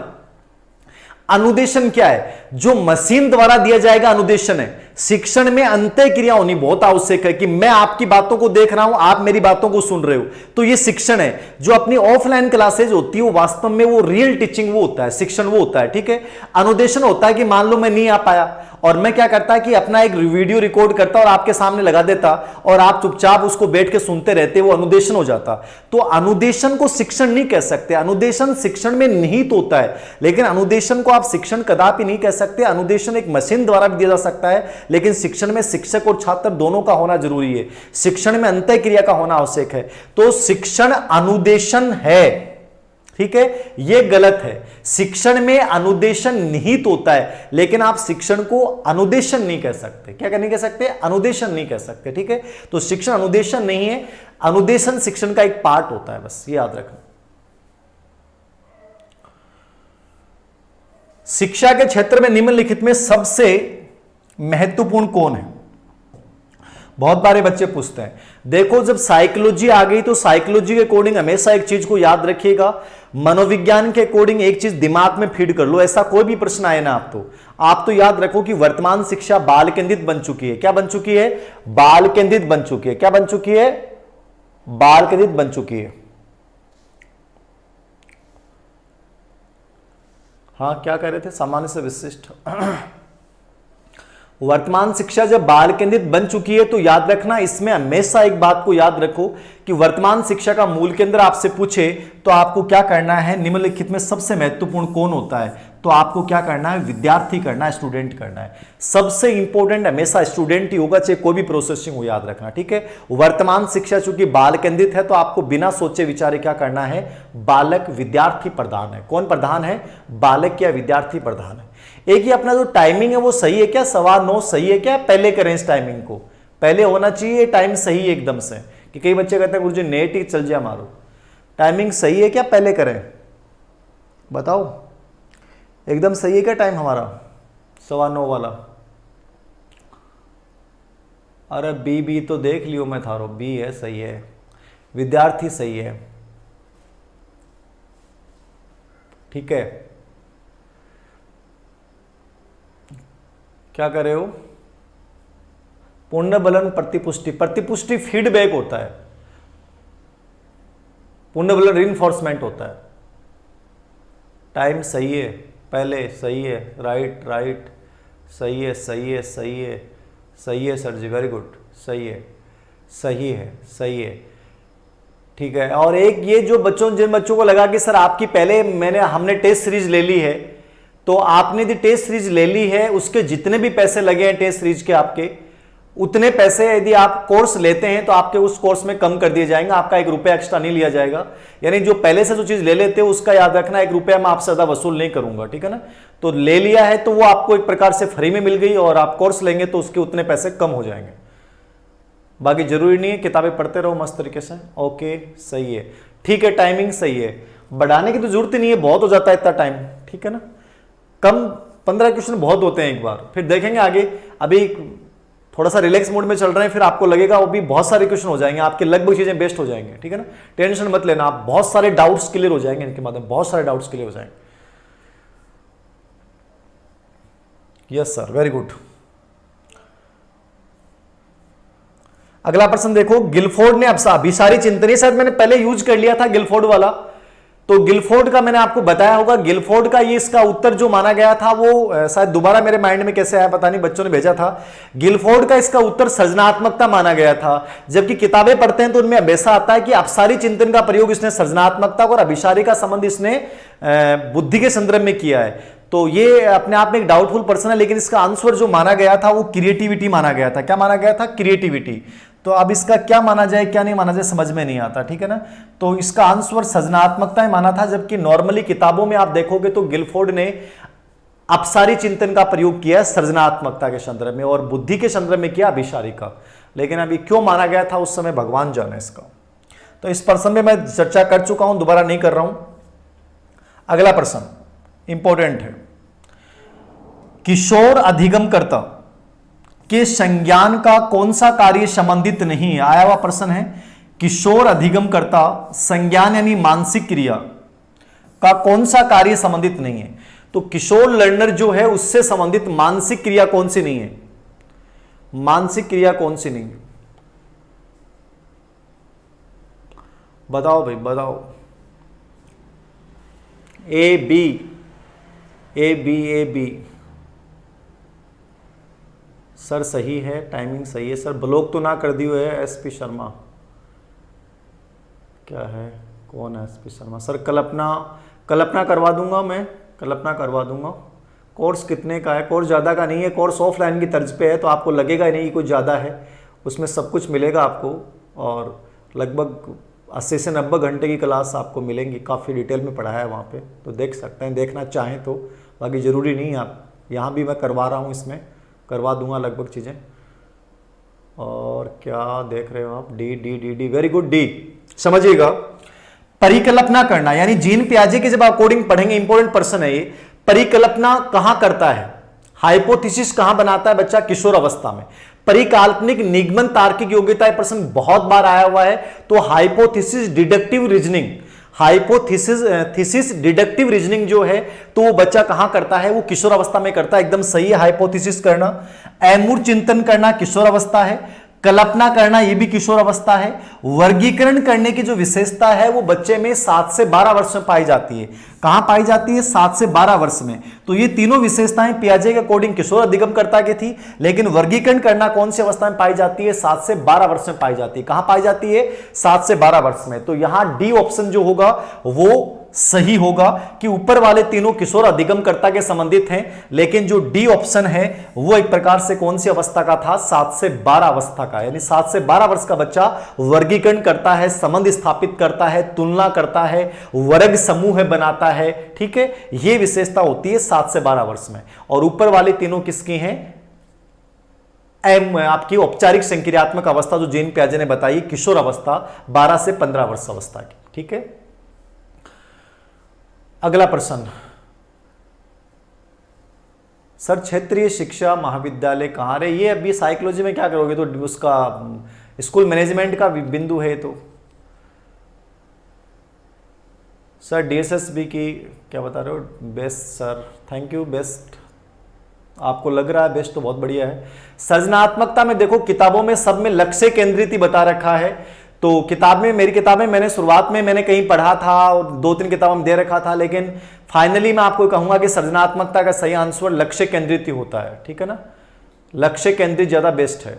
अनुदेशन क्या है, जो मशीन द्वारा दिया जाएगा अनुदेशन है। शिक्षण में अंतः क्रिया होनी बहुत आवश्यक है, कि मैं आपकी बातों को देख रहा हूं, आप मेरी बातों को सुन रहे हो, तो ये शिक्षण है। जो अपनी ऑफलाइन क्लासेज होती है वो वास्तव में वो रियल टीचिंग वो होता है, शिक्षण वो होता है, ठीक है। अनुदेशन होता है कि मान लो मैं नहीं आ पाया और मैं क्या करता कि अपना एक वीडियो रिकॉर्ड करता और आपके सामने लगा देता और आप चुपचाप उसको बैठ के सुनते रहते, वो अनुदेशन हो जाता। तो अनुदेशन को शिक्षण नहीं कह सकते। अनुदेशन शिक्षण में निहित होता है, लेकिन अनुदेशन को आप शिक्षण कदापि नहीं कह सकते। अनुदेशन एक मशीन द्वारा भी दिया जा सकता है, लेकिन शिक्षण में शिक्षक और छात्र दोनों का होना जरूरी है। शिक्षण में अंतः क्रिया का होना आवश्यक है। तो शिक्षण अनुदेशन है, ठीक है, यह गलत है। शिक्षण में अनुदेशन निहित होता है, लेकिन आप शिक्षण को अनुदेशन नहीं कह सकते। क्या नहीं कह सकते, अनुदेशन नहीं कह सकते, ठीक है। तो शिक्षण अनुदेशन नहीं है, अनुदेशन शिक्षण का एक पार्ट होता है, बस ये याद रखना। शिक्षा के क्षेत्र में निम्नलिखित में सबसे महत्वपूर्ण कौन है, बहुत बारे बच्चे पूछते हैं। देखो, जब साइकोलॉजी आ गई तो साइकोलॉजी के अकॉर्डिंग हमेशा एक चीज को याद रखिएगा, मनोविज्ञान के अकॉर्डिंग एक चीज दिमाग में फीड कर लो। ऐसा कोई भी प्रश्न आए ना आप तो याद रखो कि वर्तमान शिक्षा बाल केंद्रित बन चुकी है। क्या बन चुकी है, बाल केंद्रित बन चुकी है। क्या बन चुकी है, बाल केंद्रित बन चुकी है। हाँ, क्या कह रहे थे, सामान्य से विशिष्ट। वर्तमान शिक्षा जब बाल केंद्रित बन चुकी है तो याद रखना, इसमें हमेशा एक बात को याद रखो कि वर्तमान शिक्षा का मूल केंद्र आपसे पूछे तो आपको क्या करना है, निम्नलिखित में सबसे महत्वपूर्ण कौन होता है, तो आपको क्या करना है, विद्यार्थी करना है, स्टूडेंट करना है। सबसे इंपॉर्टेंट हमेशा स्टूडेंट ही होगा, चाहे कोई भी प्रोसेसिंग हो, याद रखना, ठीक है। वर्तमान शिक्षा चूंकि बाल केंद्रित है तो आपको बिना सोचे विचारे क्या करना है, बालक विद्यार्थी प्रधान है। कौन प्रधान है, बालक या विद्यार्थी प्रधान है। एक ही अपना जो टाइमिंग है वो सही है क्या, 9:15 सही है क्या, पहले करें इस टाइमिंग को, पहले होना चाहिए टाइम सही है एकदम से। कि कई बच्चे कहते हैं गुरुजी नेट ही चल जाए मारो, टाइमिंग सही है क्या, पहले करें, बताओ एकदम सही है क्या टाइम हमारा 9:15 वाला। अरे बी तो देख लियो मैं थारो, बी है, सही है, विद्यार्थी सही है, ठीक है। क्या कर रहे हो, पुण्यबलन प्रतिपुष्टि, प्रतिपुष्टि फीडबैक होता है, पुण्यबलन रीइंफोर्समेंट होता है। टाइम सही है, पहले सही है, राइट राइट, सही है सही है सही है सही है सर जी, वेरी गुड, सही है सही है सही है, ठीक है। और एक ये जो बच्चों, जिन बच्चों को लगा कि सर आपकी पहले हमने टेस्ट सीरीज ले ली है, तो आपने यदि टेस्ट सीरीज ले ली है उसके जितने भी पैसे लगे हैं टेस्ट सीरीज के, आपके उतने पैसे यदि आप कोर्स लेते हैं तो आपके उस कोर्स में कम कर दिए जाएंगे, आपका 1 रुपया एक्स्ट्रा नहीं लिया जाएगा। यानी जो पहले से जो चीज ले लेते हो उसका याद रखना, 1 रुपया मैं आपसे ज्यादा वसूल नहीं करूंगा, ठीक है ना। तो ले लिया है तो वो आपको एक प्रकार से फ्री में मिल गई, और आप कोर्स लेंगे तो उसके उतने पैसे कम हो जाएंगे। बाकी जरूरी नहीं है, किताबें पढ़ते रहो मस्त तरीके से, ओके सही है, ठीक है, टाइमिंग सही है, बढ़ाने की तो जरूरत ही नहीं है, बहुत हो जाता है इतना टाइम, ठीक है ना। कम 15 क्वेश्चन बहुत होते हैं एक बार, फिर देखेंगे आगे। अभी थोड़ा सा रिलैक्स मोड में चल रहे हैं, फिर आपको लगेगा वो भी बहुत सारे क्वेश्चन हो जाएंगे, आपके लगभग चीजें बेस्ट हो जाएंगे, ठीक है ना। टेंशन मत लेना, आप बहुत सारे डाउट्स क्लियर हो जाएंगे इनके माध्यम, बहुत सारे डाउट्स क्लियर हो जाएंगे। Yes sir, very good. अगला प्रश्न देखो, गिलफोर्ड ने अभिसारी चिंतन, शायद मैंने पहले यूज कर लिया था गिलफोर्ड वाला, तो गिलफोर्ड का मैंने आपको बताया होगा। गिलफोर्ड का ये इसका उत्तर जो माना गया था वो शायद दोबारा मेरे माइंड में कैसे आया पता नहीं, बच्चों ने भेजा था। गिलफोर्ड का इसका उत्तर सृजनात्मकता माना गया था, जबकि किताबें पढ़ते हैं तो उनमें हमेशा आता है कि अपसारी चिंतन का प्रयोग इसने सृजनात्मकता और अभिसारी का संबंध इसने बुद्धि के संदर्भ में किया है। तो ये अपने आप में एक डाउटफुल पर्सन है, लेकिन इसका आंसर जो माना गया था वो क्रिएटिविटी माना गया था। क्या माना गया था? क्रिएटिविटी। तो अब इसका क्या माना जाए क्या नहीं माना जाए समझ में नहीं आता, ठीक है ना। तो इसका आंसर सृजनात्मकता ही माना था, जबकि नॉर्मली किताबों में आप देखोगे तो गिलफोर्ड ने अपसारी चिंतन का प्रयोग किया सृजनात्मकता के संदर्भ में और बुद्धि के संदर्भ में किया अभिसारी का। लेकिन अभी क्यों माना गया था उस समय भगवान जाने इसका। तो इस प्रश्न में मैं चर्चा कर चुका हूं, दोबारा नहीं कर रहा हूं। अगला प्रश्न इंपॉर्टेंट है, किशोर अधिगमकर्ता के संज्ञान का कौन सा कार्य संबंधित नहीं है? आया हुआ प्रश्न है, किशोर अधिगमकर्ता संज्ञान यानी मानसिक क्रिया का कौन सा कार्य संबंधित नहीं है? तो किशोर लर्नर जो है उससे संबंधित मानसिक क्रिया कौन सी नहीं है? मानसिक क्रिया कौन सी नहीं है? बताओ भाई बताओ। A B A B A B sir सही है, टाइमिंग सही है सर। ब्लॉक तो ना कर दी हुई है एसपी शर्मा, क्या है कौन है एसपी शर्मा? सर कल्पना करवा दूंगा, मैं कल्पना करवा दूंगा। कोर्स कितने का है? कोर्स ज़्यादा का नहीं है, कोर्स ऑफलाइन की तर्ज पे है, तो आपको लगेगा ही नहीं कि कुछ ज़्यादा है। उसमें सब कुछ मिलेगा आपको और लगभग 80 से 90 घंटे की क्लास आपको मिलेंगी। काफ़ी डिटेल में पढ़ाया है वहाँ पे, तो देख सकते हैं देखना चाहें तो। बाकी ज़रूरी नहीं है, आप यहाँ भी मैं करवा रहा हूँ, इसमें करवा दूंगा लगभग चीज़ें। और क्या देख रहे हो आप? D D D D, very good, D. समझिएगा, परिकल्पना करना यानी जीन पियाजे के जब आप कोडिंग पढ़ेंगे, इंपॉर्टेंट पर्सन है ये। परिकल्पना कहां करता है? हाइपोथेसिस कहां बनाता है बच्चा? किशोर अवस्था में। परिकाल्पनिक निगमन तार्किक योग्यता प्रश्न बहुत बार आया हुआ है। तो hypothesis deductive reasoning, hypothesis deductive reasoning जो है तो वो बच्चा कहां करता है? वो किशोर अवस्था में करता है। एकदम सही है, हाइपोथेसिस करना। अमूर्त चिंतन करना किशोर अवस्था है। कल्पना करना ये भी किशोर अवस्था है। वर्गीकरण करने की जो विशेषता है वो बच्चे में 7 से 12 वर्ष में पाई जाती है। कहां पाई जाती है? 7 से 12 वर्ष में। तो ये तीनों विशेषताएं पियाजे के अकॉर्डिंग किशोर अधिगमकर्ता की थी, लेकिन वर्गीकरण करना कौन सी अवस्था में पाई जाती है? 7 से 12 वर्ष में पाई जाती है। कहां पाई जाती है? 7 से 12 वर्ष में। तो यहां डी ऑप्शन जो होगा वो सही होगा कि ऊपर वाले तीनों किशोर अधिगमकर्ता के संबंधित हैं, लेकिन जो डी ऑप्शन है वो एक प्रकार से कौन सी अवस्था का था? 7 से 12 अवस्था का। यानी 7 से 12 वर्ष का बच्चा वर्गीकरण करता है, संबंध स्थापित करता है, तुलना करता है, वर्ग समूह बनाता है, ठीक है। यह विशेषता होती है 7 से 12 वर्ष में। और ऊपर वाले तीनों किसकी हैं? आपकी औपचारिक संक्रियात्मक अवस्था जो जीन पियाजे ने बताई, किशोर अवस्था 12 से 15 वर्ष अवस्था की, ठीक है। अगला प्रश्न, सर क्षेत्रीय शिक्षा महाविद्यालय कहां रहे? ये अभी साइकोलॉजी में क्या करोगे? तो उसका स्कूल मैनेजमेंट का बिंदु है। तो सर डीएसएसबी की क्या बता रहे हो? Best sir, thank you, best. आपको लग रहा है बेस्ट, तो बहुत बढ़िया है। सृजनात्मकता में देखो किताबों में सब में लक्ष्य केंद्रित ही बता रखा है। तो किताब में, मेरी किताब में मैंने शुरुआत में मैंने कहीं पढ़ा था और 2-3 किताबों में दे रखा था, लेकिन फाइनली मैं आपको कहूंगा कि सृजनात्मकता का सही आंसर लक्ष्य केंद्रित ही होता है, ठीक है ना। लक्ष्य केंद्रित ज्यादा बेस्ट है।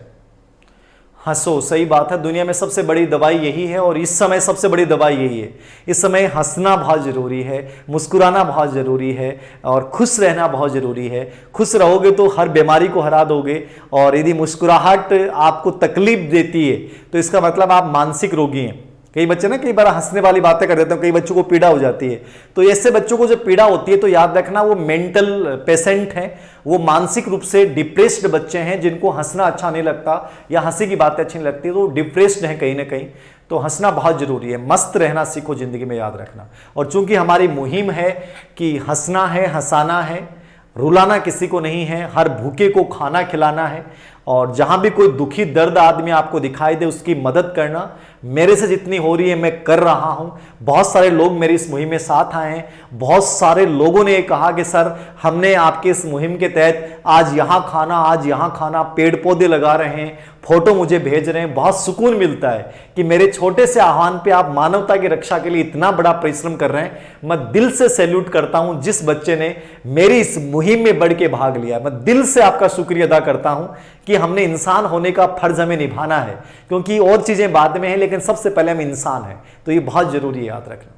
हंसो, सही बात है, दुनिया में सबसे बड़ी दवाई यही है और इस समय सबसे बड़ी दवाई यही है। इस समय हंसना बहुत जरूरी है, मुस्कुराना बहुत जरूरी है और खुश रहना बहुत जरूरी है। खुश रहोगे तो हर बीमारी को हरा दोगे, और यदि मुस्कुराहट आपको तकलीफ देती है तो इसका मतलब आप मानसिक रोगी हैं। कई बच्चे ना कई बार हंसने वाली बातें कर देते हैं, कई बच्चों को पीड़ा हो जाती है। तो ऐसे बच्चों को जब पीड़ा होती है तो याद रखना वो मेंटल पेशेंट हैं, वो मानसिक रूप से डिप्रेस्ड बच्चे हैं, जिनको हंसना अच्छा नहीं लगता या हंसी की बातें अच्छी नहीं लगती, तो डिप्रेस्ड हैं कहीं ना कहीं। तो हंसना बहुत जरूरी है, मस्त रहना सीखो जिंदगी में, याद रखना। और चूंकि हमारी मुहिम है कि हंसना है, हंसाना है, रुलाना किसी को नहीं है, हर भूखे को खाना खिलाना है, और जहां भी कोई दुखी दर्द आदमी आपको दिखाई दे उसकी मदद करना। मेरे से जितनी हो रही है मैं कर रहा हूं। बहुत सारे लोग मेरी इस मुहिम में साथ आए हैं। बहुत सारे लोगों ने कहा कि सर हमने आपके इस मुहिम के तहत आज यहां खाना, पेड़ पौधे लगा रहे हैं, फोटो मुझे भेज रहे हैं। बहुत सुकून मिलता है कि मेरे छोटे से आह्वान पे आप मानवता की रक्षा के लिए इतना बड़ा परिश्रम कर रहे हैं। मैं दिल से सैल्यूट करता हूं जिस बच्चे ने मेरी इस मुहिम में बढ़ के भाग लिया। मैं दिल से आपका शुक्रिया अदा करता हूं कि हमने इंसान होने का फर्ज हमें निभाना है, क्योंकि और चीजें बाद में हैं लेकिन सबसे पहले हम इंसान हैं। तो ये बहुत जरूरी है याद रखना।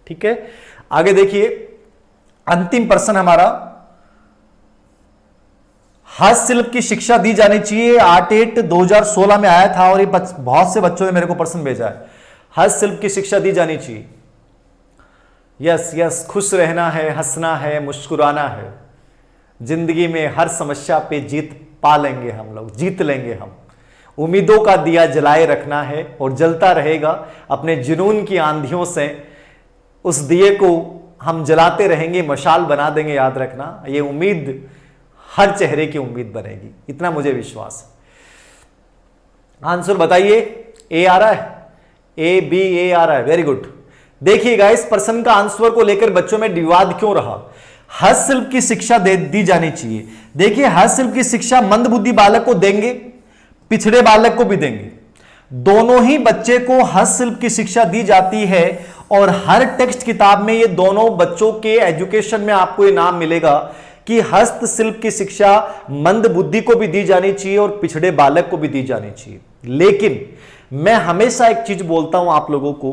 ठीक है, आगे देखिए अंतिम प्रश्न हमारा, हस्तशिल्प की शिक्षा दी जानी चाहिए। 8/8/2016 में आया था और ये बहुत से बच्चों ने मेरे को प्रश्न भेजा है। हस्तशिल्प की शिक्षा दी जानी चाहिए। यस यस, खुश रहना है, हंसना है, मुस्कुराना है। जिंदगी में हर समस्या पे जीत पा लेंगे हम लोग, जीत लेंगे हम। उम्मीदों का दिया जलाए रखना है और जलता रहेगा। अपने जुनून की आंधियों से उस दिए को हम जलाते रहेंगे, मशाल बना देंगे। याद रखना, ये उम्मीद हर चेहरे की उम्मीद बनेगी, इतना मुझे विश्वास है। आंसर बताइए, ए आ रहा है, ए बी ए आ रहा है, वेरी गुड। देखिएगा इस प्रश्न का आंसर को लेकर बच्चों में विवाद क्यों रहा। हस्तशिल्प की शिक्षा दी जानी चाहिए। देखिए हस्तशिल्प की शिक्षा मंदबुद्धि बालक को देंगे, पिछड़े बालक को भी देंगे। दोनों ही बच्चे को हस्तशिल्प की शिक्षा दी जाती है और हर टेक्स्ट किताब में ये दोनों बच्चों के एजुकेशन में आपको ये नाम मिलेगा कि हस्तशिल्प की शिक्षा मंदबुद्धि को भी दी जानी चाहिए और पिछड़े बालक को भी दी जानी चाहिए। लेकिन मैं हमेशा एक चीज बोलता हूं आप लोगों को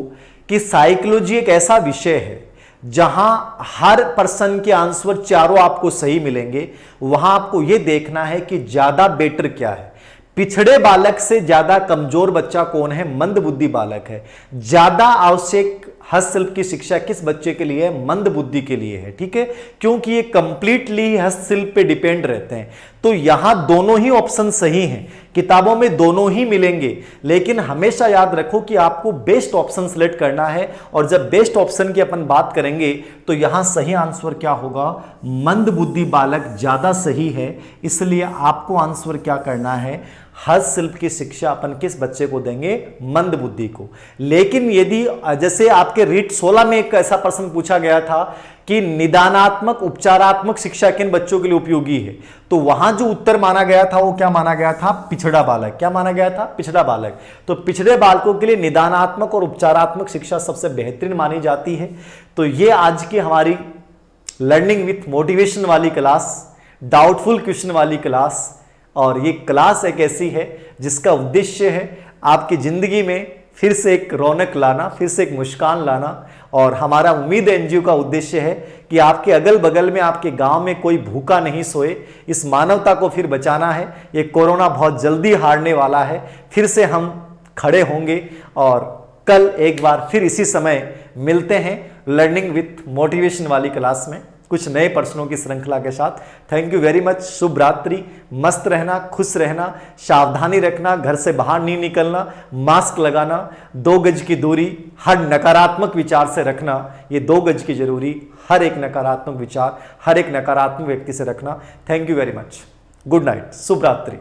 कि साइकोलॉजी एक ऐसा विषय है जहां हर पर्सन के आंसर चारों आपको सही मिलेंगे। वहां आपको यह देखना है कि ज्यादा बेटर क्या है। पिछड़े बालक से ज्यादा कमजोर बच्चा कौन है? मंदबुद्धि बालक है। ज्यादा आवश्यक हस्तशिल्प की शिक्षा किस बच्चे के लिए है? मंदबुद्धि के लिए है। ठीक है, क्योंकि ये कंप्लीटली हस्तशिल्प पे डिपेंड रहते हैं। तो यहां दोनों ही ऑप्शन सही हैं, किताबों में दोनों ही मिलेंगे। लेकिन हमेशा याद रखो कि आपको बेस्ट ऑप्शन सिलेक्ट करना है और जब बेस्ट ऑप्शन की अपन बात करेंगे तो यहां सही आंसर क्या होगा? मंदबुद्धि बालक ज्यादा सही है। इसलिए आपको आंसर क्या करना है? हस्तशिल्प की शिक्षा अपन किस बच्चे को देंगे? मंदबुद्धि को। लेकिन यदि जैसे आपके रीट 16 में एक ऐसा प्रश्न पूछा गया था कि निदानात्मक उपचारात्मक शिक्षा किन बच्चों के लिए उपयोगी है, तो वहां जो उत्तर माना गया था वो क्या माना गया था? पिछड़ा बालक। क्या माना गया था? पिछड़ा बालक। तो पिछड़े बालकों के लिए निदानात्मक और उपचारात्मक शिक्षा सबसे बेहतरीन मानी जाती है। तो ये आज की हमारी लर्निंग विथ मोटिवेशन वाली क्लास, डाउटफुल क्वेश्चन वाली क्लास, और ये क्लास एक ऐसी है जिसका उद्देश्य है आपकी जिंदगी में फिर से एक रौनक लाना, फिर से एक मुस्कान लाना। और हमारा उम्मीद एनजीओ का उद्देश्य है कि आपके अगल बगल में, आपके गांव में कोई भूखा नहीं सोए। इस मानवता को फिर बचाना है। ये कोरोना बहुत जल्दी हारने वाला है। फिर से हम खड़े होंगे और कल एक बार फिर इसी समय मिलते हैं लर्निंग विथ मोटिवेशन वाली क्लास में कुछ नए प्रश्नों की श्रृंखला के साथ। Thank you very much. शुभ रात्रि। मस्त रहना, खुश रहना, सावधानी रखना, घर से बाहर नहीं निकलना, मास्क लगाना, 2 गज की दूरी, हर नकारात्मक विचार से रखना। ये 2 गज की जरूरी हर एक नकारात्मक विचार, हर एक नकारात्मक व्यक्ति से रखना। Thank you very much. Good night, शुभ रात्रि।